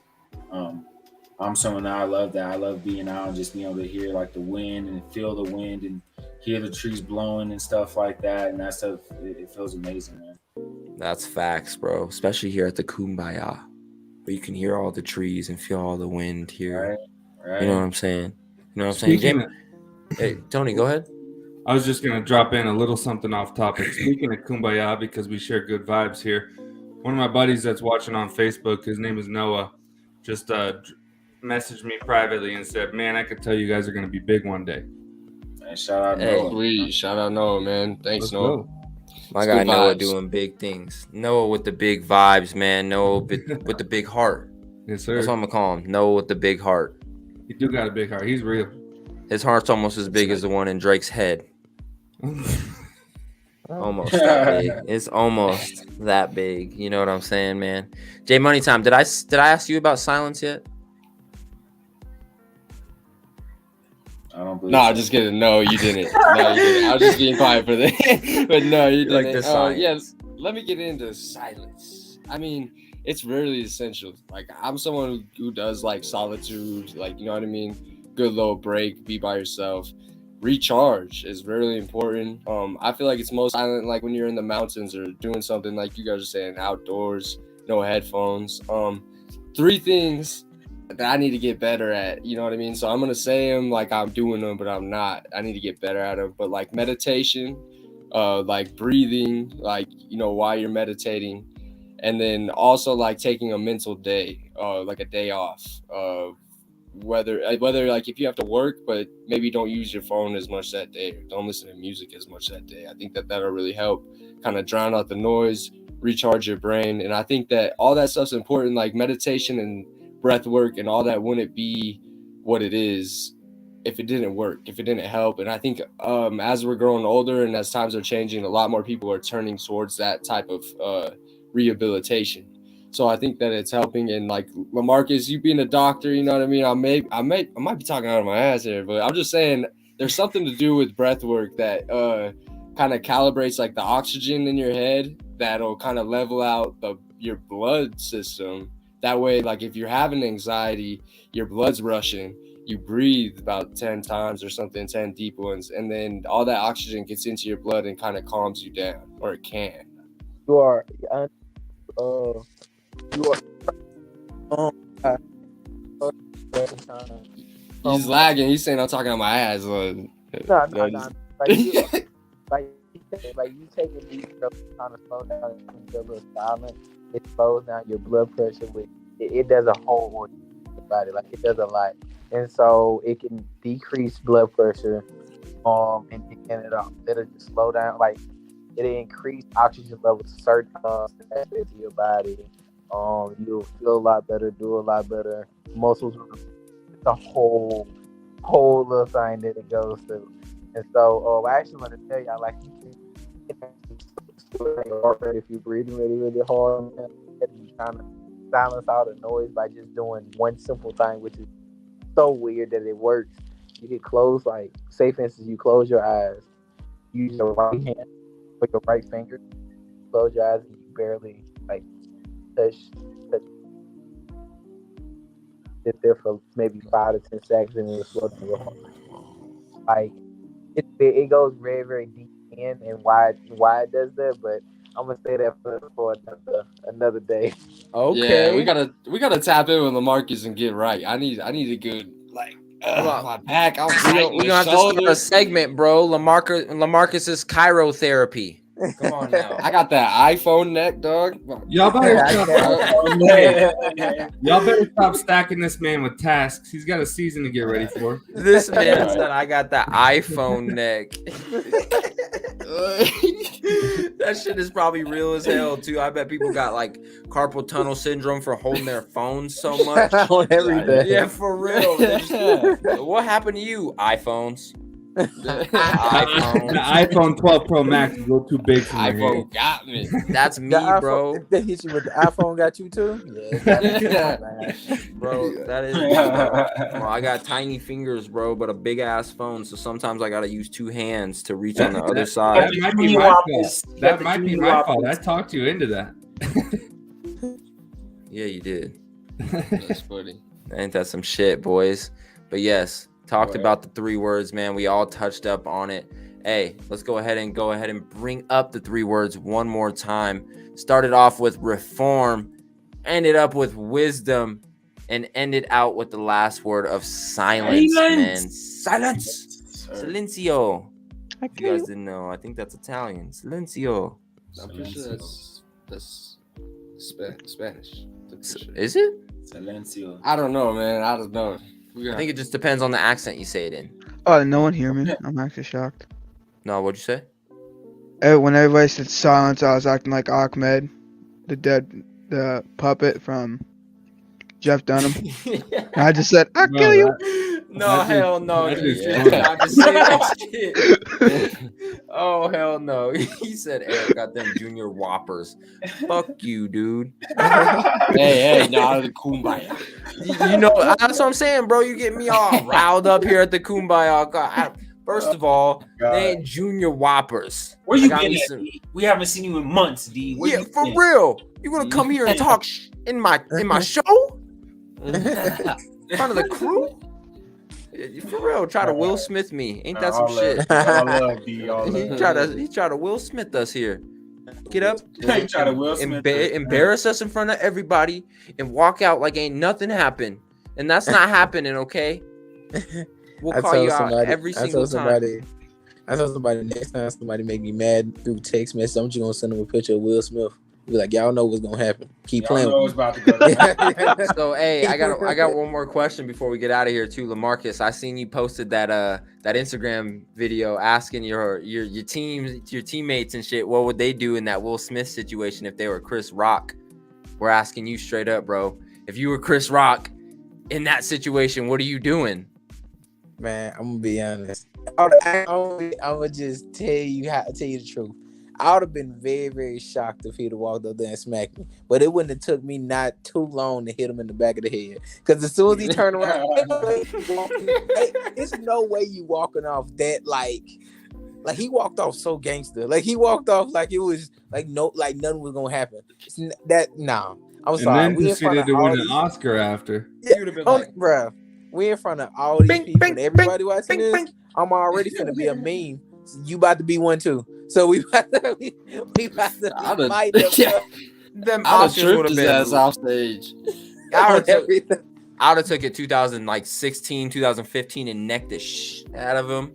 I'm someone that I love that. I love being out and just being able to hear like the wind and feel the wind and hear the trees blowing and stuff like that. And that stuff, it feels amazing, man. That's facts, bro. Especially here at the Kumbaya, where you can hear all the trees and feel all the wind here. Right. You know what I'm saying? You know what I'm saying? Hey, Tony, go ahead. I was just going to drop in a little something off topic. Speaking of Kumbaya, because we share good vibes here, one of my buddies that's watching on Facebook, his name is Noah, just messaged me privately and said, man, I could tell you guys are going to be big one day. Hey, shout out Noah. Sweet. Shout out Noah, man. Thanks, Noah. My It's guy good Noah vibes. doing big things. Noah with the big vibes, man. Noah with the big heart. Yes, sir. That's what I'm gonna call him. Noah with the big heart. He do got a big heart. He's real. His heart's almost as big as the one in Drake's head. Almost that big. It's almost that big. You know what I'm saying, man? Jay Money Time. Did I ask you about silence yet? I don't believe. No, just kidding. No, you didn't. No, you didn't. I was just being quiet for that. But no, you You like didn't. the silence. Yes. Let me get into silence. I mean, it's really essential. Like, I'm someone who does like solitude. Like, you know what I mean? Good little break. Be by yourself. Recharge is really important. I feel like it's most silent like when you're in the mountains or doing something like you guys are saying outdoors. No headphones. 3 things that I need to get better at, you know what I mean? So I'm gonna say them like I'm doing them, but I'm not. I need to get better at them. But like meditation, like breathing, like, you know, while you're meditating, and then also like taking a mental day, like a day off. Whether like if you have to work, but maybe don't use your phone as much that day, or don't listen to music as much that day. I think that'll really help kind of drown out the noise, recharge your brain, and I think that all that stuff's important, like meditation and breath work and all that wouldn't be what it is if it didn't work, if it didn't help. And I think as we're growing older and as times are changing, a lot more people are turning towards that type of rehabilitation. So I think that it's helping. And like LaMarcus, you being a doctor, you know what I mean? I might be talking out of my ass here, but I'm just saying there's something to do with breath work that kind of calibrates like the oxygen in your head that'll kind of level out your blood system. That way, like if you're having anxiety, your blood's rushing, you breathe about 10 times or something, 10 deep ones, and then all that oxygen gets into your blood and kind of calms you down, or it can. You are, He's lagging. He's saying I'm talking on my ass. No. Like you take a deep breath, kind of slow down and feel a little silent. It slows down your blood pressure. It does a whole order in your body. Like it does a lot, and so it can decrease blood pressure. And it'll just slow down. Like it'll increase oxygen levels to certain aspects of your body. You'll feel a lot better, do a lot better. Muscles, it's a whole little thing that it goes through. And so, I actually want to tell y'all, like, you can if you're breathing really, really hard, man, and you kind of silence all the noise by just doing one simple thing, which is so weird that it works. You can close, like, say for instance, you close your eyes, use your right hand with your right finger, close your eyes, and you barely, like, touch. Sit there for maybe 5 to 10 seconds, and then slow down your heart. Like, it goes very, very deep in, and why it does that, but I'm gonna say that for another day. Okay. Yeah, we gotta tap in with LaMarcus and get right. I need a good my back. I'm We're gonna have to start a segment, bro. Lamarcus's chirotherapy. Come on now. I got that iPhone neck, dog. Y'all better stop stacking this man with tasks. He's got a season to get ready for. This man said I got the iPhone neck. That shit is probably real as hell too. I bet people got like carpal tunnel syndrome for holding their phones so much. Everything. Yeah, for real. What happened to you? iPhones. The iPhone 12 Pro Max is a little too big for me. iPhone got me. That's me, bro. They hit you with the iPhone. Got you too? Yeah. Bro, that is me, bro. Well, I got tiny fingers, bro, but a big ass phone. So sometimes I gotta use 2 hands to reach on the other side. That might be my fault. That might be my fault. I talked you into that. Yeah, you did. That's funny. Ain't that some shit, boys? But yes. Talked about the 3 words, man. We all touched up on it. Hey, let's go ahead and bring up the 3 words one more time. Started off with reform, ended up with wisdom, and ended out with the last word of silence, man. Silence. Silencio. If you guys didn't know, I think that's Italian. Silencio. I'm pretty sure that's Spanish. Is it? Silencio. I don't know, man. I don't know. I think it just depends on the accent you say it in. Oh, no one hear me? I'm actually shocked. No, what'd you say? when everybody said silence, I was acting like Ahmed, the puppet from Jeff Dunham. And I just said, "I'll kill you." No, hell no, that dude. dude's You funny. did not just say that shit. Oh, hell no. He said Eric got them junior whoppers. Fuck you, dude. Hey, no, out of the kumbaya. You know, that's what I'm saying, bro. You get me all riled up here at the Kumbaya. First of all, they ain't junior whoppers. Where you I got been me at, some- D? We haven't seen you in months, D. Where Yeah, you for been? real. You gonna come here and talk in my show? In front of the crew? For real, try to Will Smith me. Ain't that some All shit? All love, D. All He love. tried to Will Smith us here. Get up, He tried to Will Smith us. embarrass us in front of everybody, and walk out like ain't nothing happened. And that's not happening, okay? We'll call you out every single time. I told somebody next time somebody make me mad through text message, I'm just gonna send them a picture of Will Smith. Be like, y'all know what's gonna happen. Keep playing. Know With what's about to go down. So hey, I got one more question before we get out of here too, LaMarcus. I seen you posted that Instagram video asking your teammates and shit, what would they do in that Will Smith situation if they were Chris Rock? We're asking you straight up, bro. If you were Chris Rock in that situation, what are you doing? Man, I'm gonna be honest. I would just tell you the truth. I would have been very, very shocked if he'd have walked up there and smacked me. But it wouldn't have took me not too long to hit him in the back of the head. Because as soon as he turned around, there's no way you walking off that like he walked off so gangster. Like he walked off like it was like nothing was gonna happen. I'm sorry. And then proceeded to win an Oscar after. Yeah, bruh. We in front of all these people and everybody watching this. I'm already finna be a meme. You about to be one too. So we about to fight them. Oscars would have been ass off stage. I would have took it 2016, 2015 and necked the out of him.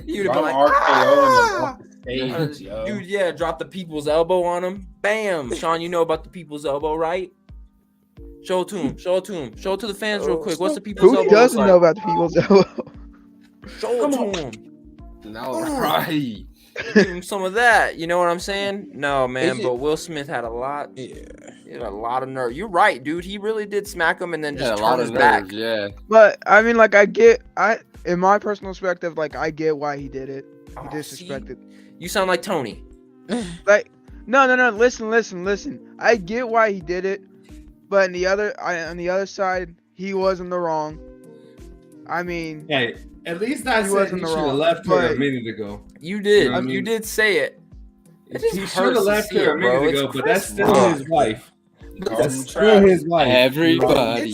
You'd have been like, ah! Dude, yeah, drop the people's elbow on him. Bam. Sean, you know about the people's elbow, right? Show it to him. Show it to him. Show it to the fans real quick. What's the people's elbow? Who doesn't know about the people's elbow? Show it to him. No, right. Give him some of that. You know what I'm saying? No, man. But Will Smith had a lot. Yeah, he had a lot of nerve. You're right, dude. He really did smack him and then just turn his back. Yeah. But I mean, like, in my personal perspective, like, I get why he did it. He disrespected. You sound like Tony. Like, no. Listen. I get why he did it, but on the other side, he was in the wrong. I mean, hey, at least I said he should have left her a minute ago. You did. You know what I mean? You did say it. He should have left her a minute ago, but that's still his wife. That's still his wife. Everybody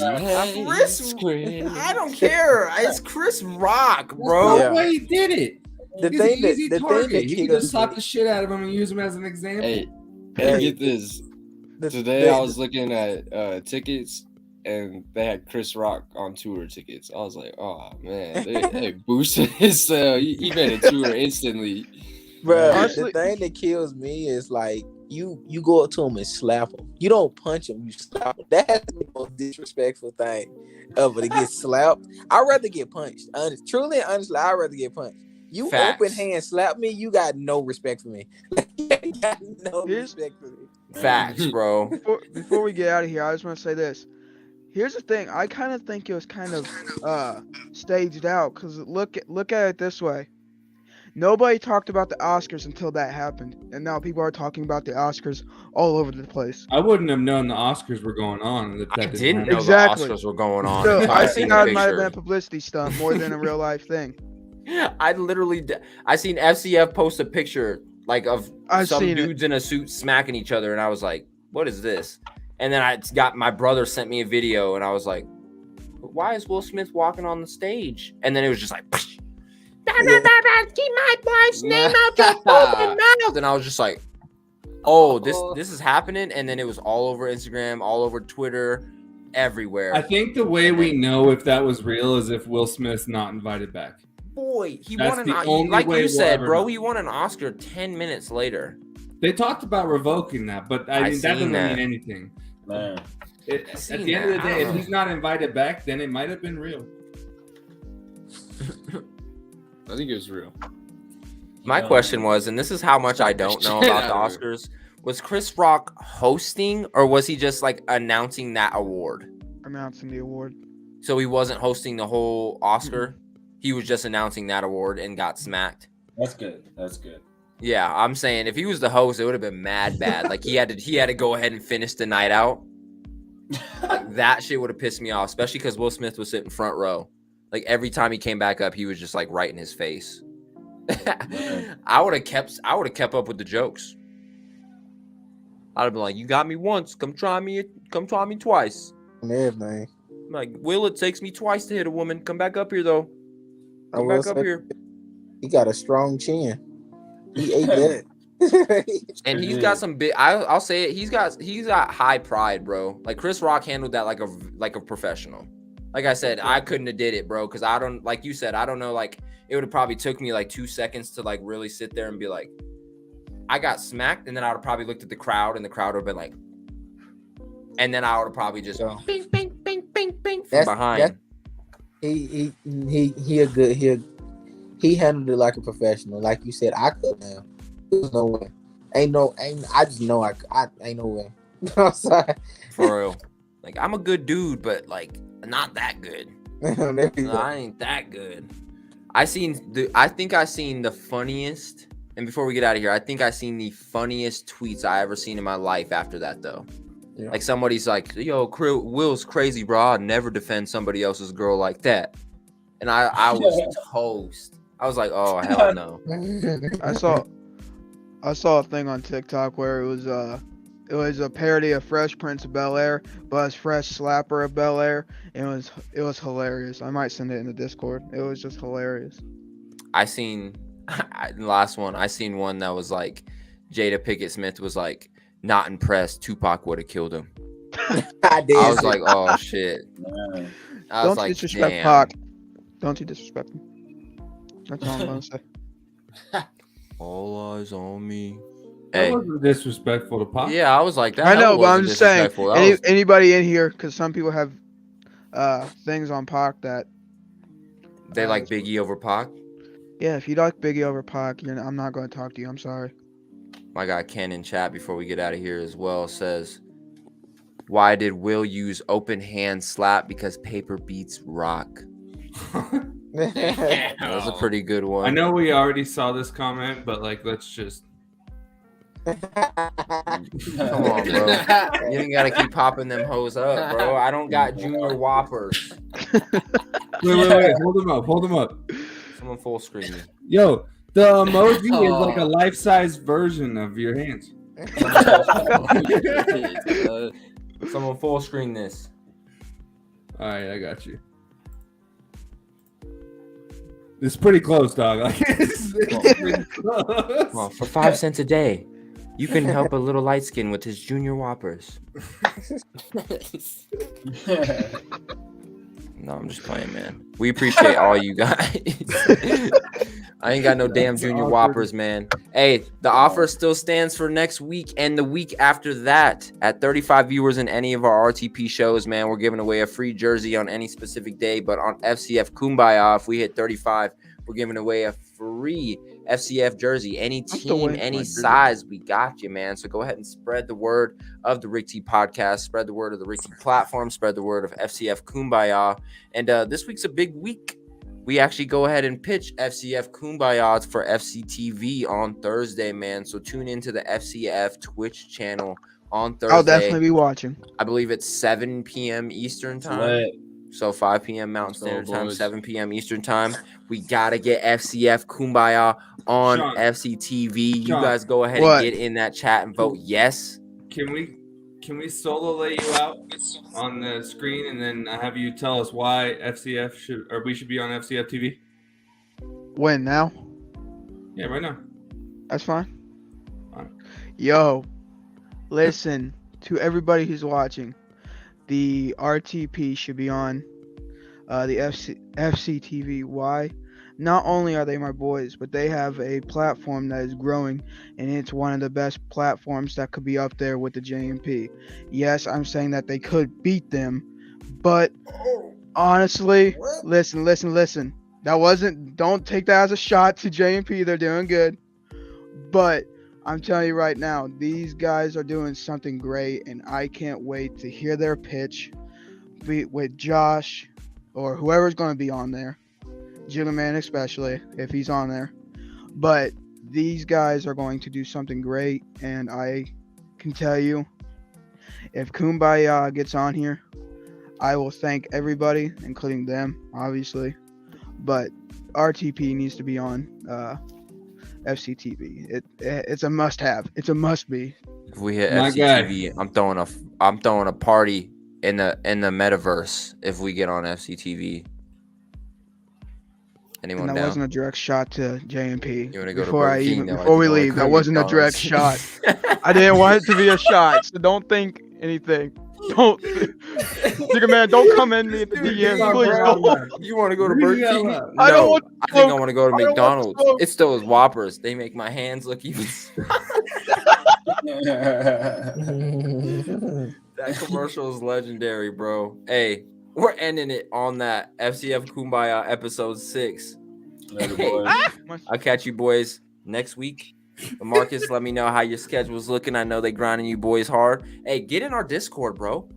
Chris. I don't care. It's Chris Rock, bro. That's the way he did it. He's an easy target. You can just slap the shit out of him and use him as an example. Hey, get this. Today I was looking at tickets, and they had Chris Rock on tour tickets. I was like, oh man, they boosted his sale. He made a tour instantly. Bro, the thing that kills me is like you go up to him and slap him. You don't punch him, you slap him. That's the most disrespectful thing ever, to get slapped. I'd rather get punched. Truly and honestly, I'd rather get punched. You open hand slap me, you got no respect for me. You got no respect for me. Facts, bro. Before we get out of here, I just want to say this. Here's the thing. I kind of think it was kind of staged out, because look at it this way. Nobody talked about the Oscars until that happened, and now people are talking about the Oscars all over the place. I wouldn't have known the Oscars were going on. I didn't know the Oscars were going on. So I think that might have been a publicity stunt more than a real life thing. I seen FCF post a picture like of some dudes in a suit smacking each other, and I was like, what is this? And then my brother sent me a video, and I was like, why is Will Smith walking on the stage? And then it was just like, keep my wife's name out your fucking mouth. And I was just like, oh, this is happening. And then it was all over Instagram, all over Twitter, everywhere. I think the way we know if that was real is if Will Smith's not invited back. Boy, he won an Oscar. Like you said, bro, he won an Oscar 10 minutes later. They talked about revoking that, but I mean, that doesn't mean anything. Man. At the end of the day, if he's not invited back, then it might have been real. I think it was real. My question was, and this is how much I don't know about the Oscars, was Chris Rock hosting or was he just like announcing that award? Announcing the award. So he wasn't hosting the whole Oscar. He was just announcing that award and got smacked. That's good. That's good. Yeah, I'm saying if he was the host, it would have been mad bad. Like he had to go ahead and finish the night out. Like that shit would have pissed me off, especially because Will Smith was sitting front row. Like every time he came back up, he was just like right in his face. I would have kept up with the jokes. I'd have been like, "You got me once, come try me twice." And everything. Like, Will, it takes me twice to hit a woman. Come back up here though. Come back up here. He got a strong chin. He ate that. And he's got some big. I'll say it. He's got high pride, bro. Like Chris Rock handled that like a professional. Like I said, I couldn't have did it, bro, because I don't, like you said, I don't know. Like it would have probably took me like 2 seconds to like really sit there and be like, I got smacked, and then I would have probably looked at the crowd, and the crowd would have been like, and then I would have probably just bing, bing, bing, bing, bing from behind. He handled it like a professional. Like you said, I couldn't have. There's no way. I just know I ain't no way. I'm sorry. For real. Like I'm a good dude, but like not that good. No, I ain't that good. I think I seen the funniest, and before we get out of here, I think I seen the funniest tweets I ever seen in my life after that though. Yeah. Like somebody's like, "Yo, Will's crazy, bro. I'd never defend somebody else's girl like that." And I was toast. I was like, "Oh hell no." I saw a thing on TikTok where it was a parody of Fresh Prince of Bel-Air, but it's Fresh Slapper of Bel-Air. It was hilarious. I might send it in the Discord. It was just hilarious. I seen the last one. I seen one that was like Jada Pinkett Smith was like not impressed. Tupac would have killed him. I was like, oh shit. I was like, disrespect damn. Pac. Don't you disrespect him. That's all I'm gonna say. All eyes on me. That wasn't disrespectful to Pac. Yeah, I was like that. I know, but I'm just saying. Anybody in here, because some people have things on Pac that they like Biggie over Pac. Yeah, if you like Biggie over Pac, I'm not going to talk to you. I'm sorry. My guy Ken in chat before we get out of here as well says, "Why did Will use open hand slap? Because paper beats rock." That was a pretty good one. I know we already saw this comment, but like, let's just. Come on, bro. You ain't gotta keep popping them hoes up, bro. I don't got junior whoppers. Wait. Hold them up. Someone full screen me. Yo, the emoji is like a life-size version of your hands. Someone full screen this. All right, I got you. It's pretty close, dog. Like, it's pretty close. Well, for 5 cents a day, you can help a little light skin with his junior whoppers. No, I'm just playing, man. We appreciate all you guys. I ain't got no damn junior whoppers, man. Hey, the offer still stands for next week and the week after that. At 35 viewers in any of our RTP shows, man, we're giving away a free jersey on any specific day. But on FCF Kumbaya, if we hit 35, we're giving away a free FCF jersey. Any team, any size, we got you, man. So go ahead and spread the word of the Rick T podcast, spread the word of the Rick T platform, spread the word of FCF Kumbaya. And this week's a big week. We actually go ahead and pitch FCF Kumbaya for FCTV on Thursday, man. So tune into the FCF Twitch channel on Thursday. I'll definitely be watching. I believe it's 7 p.m. Eastern time. So 5 p.m. Mountain Standard Time, 7 p.m. Eastern Time. We got to get FCF Kumbaya on FCTV. You guys go ahead and get in that chat and vote yes. Can we solo lay you out on the screen and then have you tell us why we should be on FCF TV? When now? Yeah, right now. That's fine. Yo, listen to everybody who's watching. The RTP should be on the FCTV. Why? Not only are they my boys, but they have a platform that is growing, and it's one of the best platforms that could be up there with the JMP. Yes, I'm saying that they could beat them, but honestly, listen. That wasn't. Don't take that as a shot to J&P. They're doing good, but I'm telling you right now, these guys are doing something great, and I can't wait to hear their pitch with Josh or whoever's going to be on there, Gentleman especially if he's on there. But these guys are going to do something great, and I can tell you, if Kumbaya gets on here, I will thank everybody, including them, obviously. But RTP needs to be on FCTV. It's a must-have. It's a must-be. If we hit FCTV, I'm throwing a party in the metaverse if we get on FCTV. Anyone And that down? wasn't a direct shot to J&P. You want to go Before we leave, that wasn't a direct shot. I didn't want it to be a shot, so don't think anything. Don't, nigga, man, don't come in me in the DMs, please. Don't. You want to go to Burger King? No, I don't want I think I want to go to McDonald's. It's those Whoppers. They make my hands look even. That commercial is legendary, bro. Hey, we're ending it on that FCF Kumbaya episode 6. Hey, I'll catch you boys next week. Marcus, let me know how your schedule's looking. I know they grinding you boys hard. Hey, get in our Discord, bro.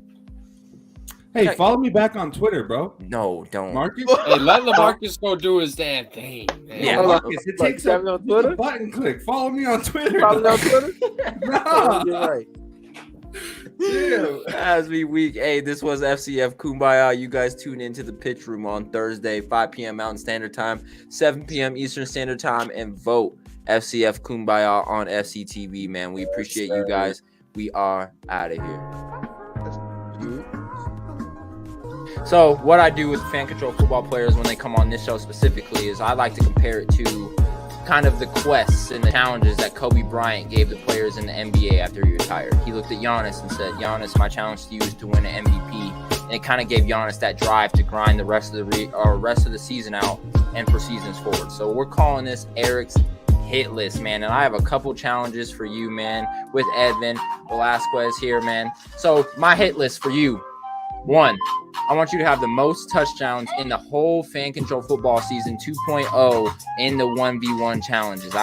Hey, follow me back on Twitter, bro. No, don't. Marcus? Hey, let Lamarcus go do his damn thing, man. Yeah, Marcus, it takes a button click. Follow me on Twitter. Follow me on Twitter? Nah. You're right. Yeah. As we week. Hey, this was FCF Kumbaya. You guys tune into the pitch room on Thursday, 5 p.m. Mountain Standard Time, 7 p.m. Eastern Standard Time, and vote FCF Kumbaya on FCTV, man. We appreciate you guys. We are out of here. So what I do with fan control football players when they come on this show specifically is I like to compare it to kind of the quests and the challenges that Kobe Bryant gave the players in the NBA after he retired. He looked at Giannis and said, Giannis, my challenge to you is to win an MVP. And it kind of gave Giannis that drive to grind the rest of the season out and for seasons forward. So we're calling this Eric's hit list, man. And I have a couple challenges for you, man, with Edvin Velasquez here, man. So my hit list for you. 1, I want you to have the most touchdowns in the whole Fan Control Football Season 2.0 in the 1v1 challenges.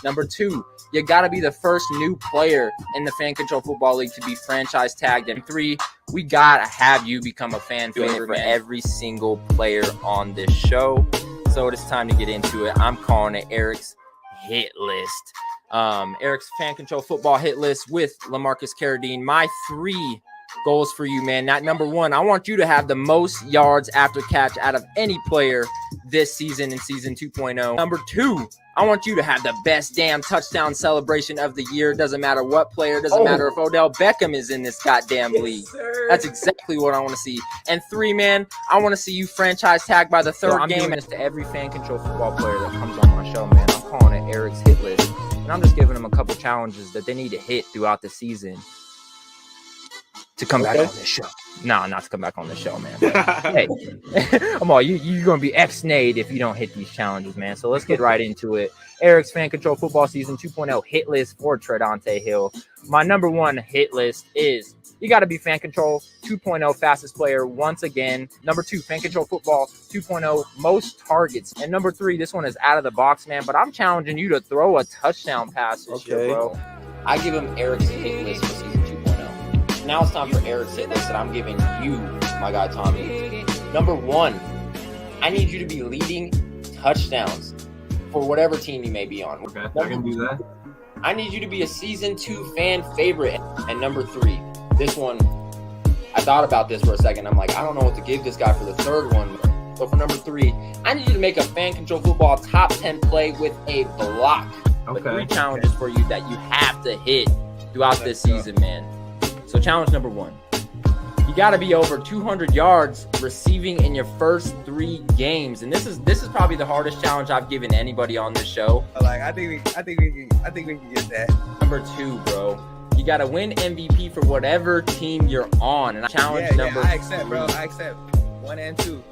Number 2, you got to be the first new player in the Fan Control Football League to be franchise tagged. And 3, we got to have you become a fan favorite for every single player on this show. So it is time to get into it. I'm calling it Eric's hit list. Eric's Fan Control Football hit list with LaMarcus Carradine. My 3 goals for you, man. Not number 1, I want you to have the most yards after catch out of any player this season in season 2.0. Number 2, I want you to have the best damn touchdown celebration of the year. Doesn't matter what player, doesn't matter if Odell Beckham is in this goddamn league. That's exactly what I want to see. And 3, man, I want to see you franchise tagged by the third game. I'm doing this to every Fan Control Football player that comes on my show, man. I'm calling it Eric's hit list. And I'm just giving them a couple challenges that they need to hit throughout the season to come back on this show. Nah, not to come back on the show, man. Hey, I'm all you're gonna be ex-nayed if you don't hit these challenges, man. So let's get right into it. Eric's Fan Control Football Season 2.0 hit list for Tredante Hill. My number 1 hit list is you got to be Fan Control 2.0 fastest player once again. Number 2, Fan Control Football 2.0 most targets. And number 3, this one is out of the box, man. But I'm challenging you to throw a touchdown pass this year, bro. I give him Eric's hit list for season 2.0. Now it's time for Eric's hit list that I'm giving you, my guy Tommy. Number 1, I need you to be leading touchdowns for whatever team you may be on. Okay, I can do that. I need you to be a season 2 fan favorite. And number 3, this one, I thought about this for a second. I'm like, I don't know what to give this guy for the third one. So for number 3, I need you to make a Fan Control Football top 10 play with a block. Okay. 3 challenges for you that you have to hit throughout this season, man. So challenge number 1, you got to be over 200 yards receiving in your first 3 games, and this is probably the hardest challenge I've given anybody on this show. Like I think we can get that. Number 2, bro, you got to win MVP for whatever team you're on, and challenge number. I accept, bro. I accept 1 and 2.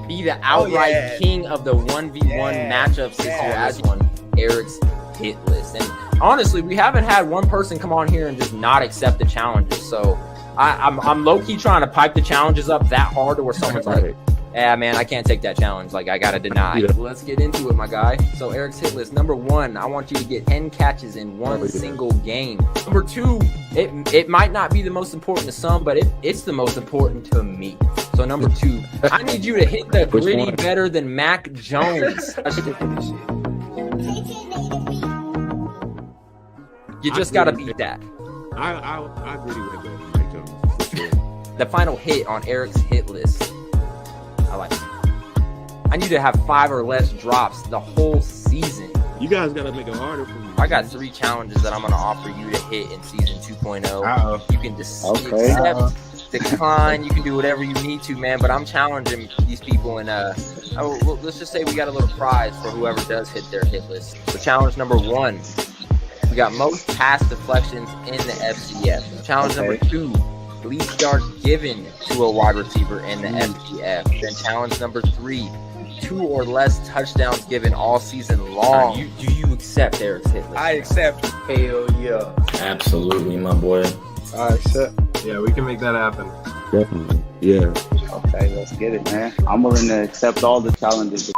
Be the outright king of the 1v1 matchups this year. As one, Eric's hit list, and honestly, we haven't had one person come on here and just not accept the challenges. So I'm low key trying to pipe the challenges up that hard to where someone's like, Yeah, man, I can't take that challenge. Like, I gotta deny. Yeah. Let's get into it, my guy. So, Eric's hit list. Number 1, I want you to get 10 catches in one single game. Number 2, it might not be the most important to some, but it's the most important to me. So, number 2, I need you to hit the gritty better than Mac Jones. You just gotta beat that. I agree with that, Mike Jones. For sure. The final hit on Eric's hit list. I like it. I need to have 5 or less drops the whole season. You guys gotta make it harder for me. I got 3 challenges that I'm gonna offer you to hit in season 2.0. Uh-oh. You can accept, decline. You can do whatever you need to, man. But I'm challenging these people, and let's just say we got a little prize for whoever does hit their hit list. So challenge number 1, we got most pass deflections in the FCF. Challenge number 2. Least yards given to a wide receiver in the FCF. Then challenge number 3, 2 or less touchdowns given all season long. Do you accept Eric's hit list? I accept. Hell yeah. Absolutely, my boy. I accept. Yeah, we can make that happen. Definitely. Yeah. Okay, let's get it, man. I'm willing to accept all the challenges.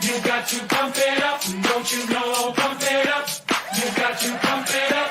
You got to pump it up, don't you know? Pump it up. You got to pump it up.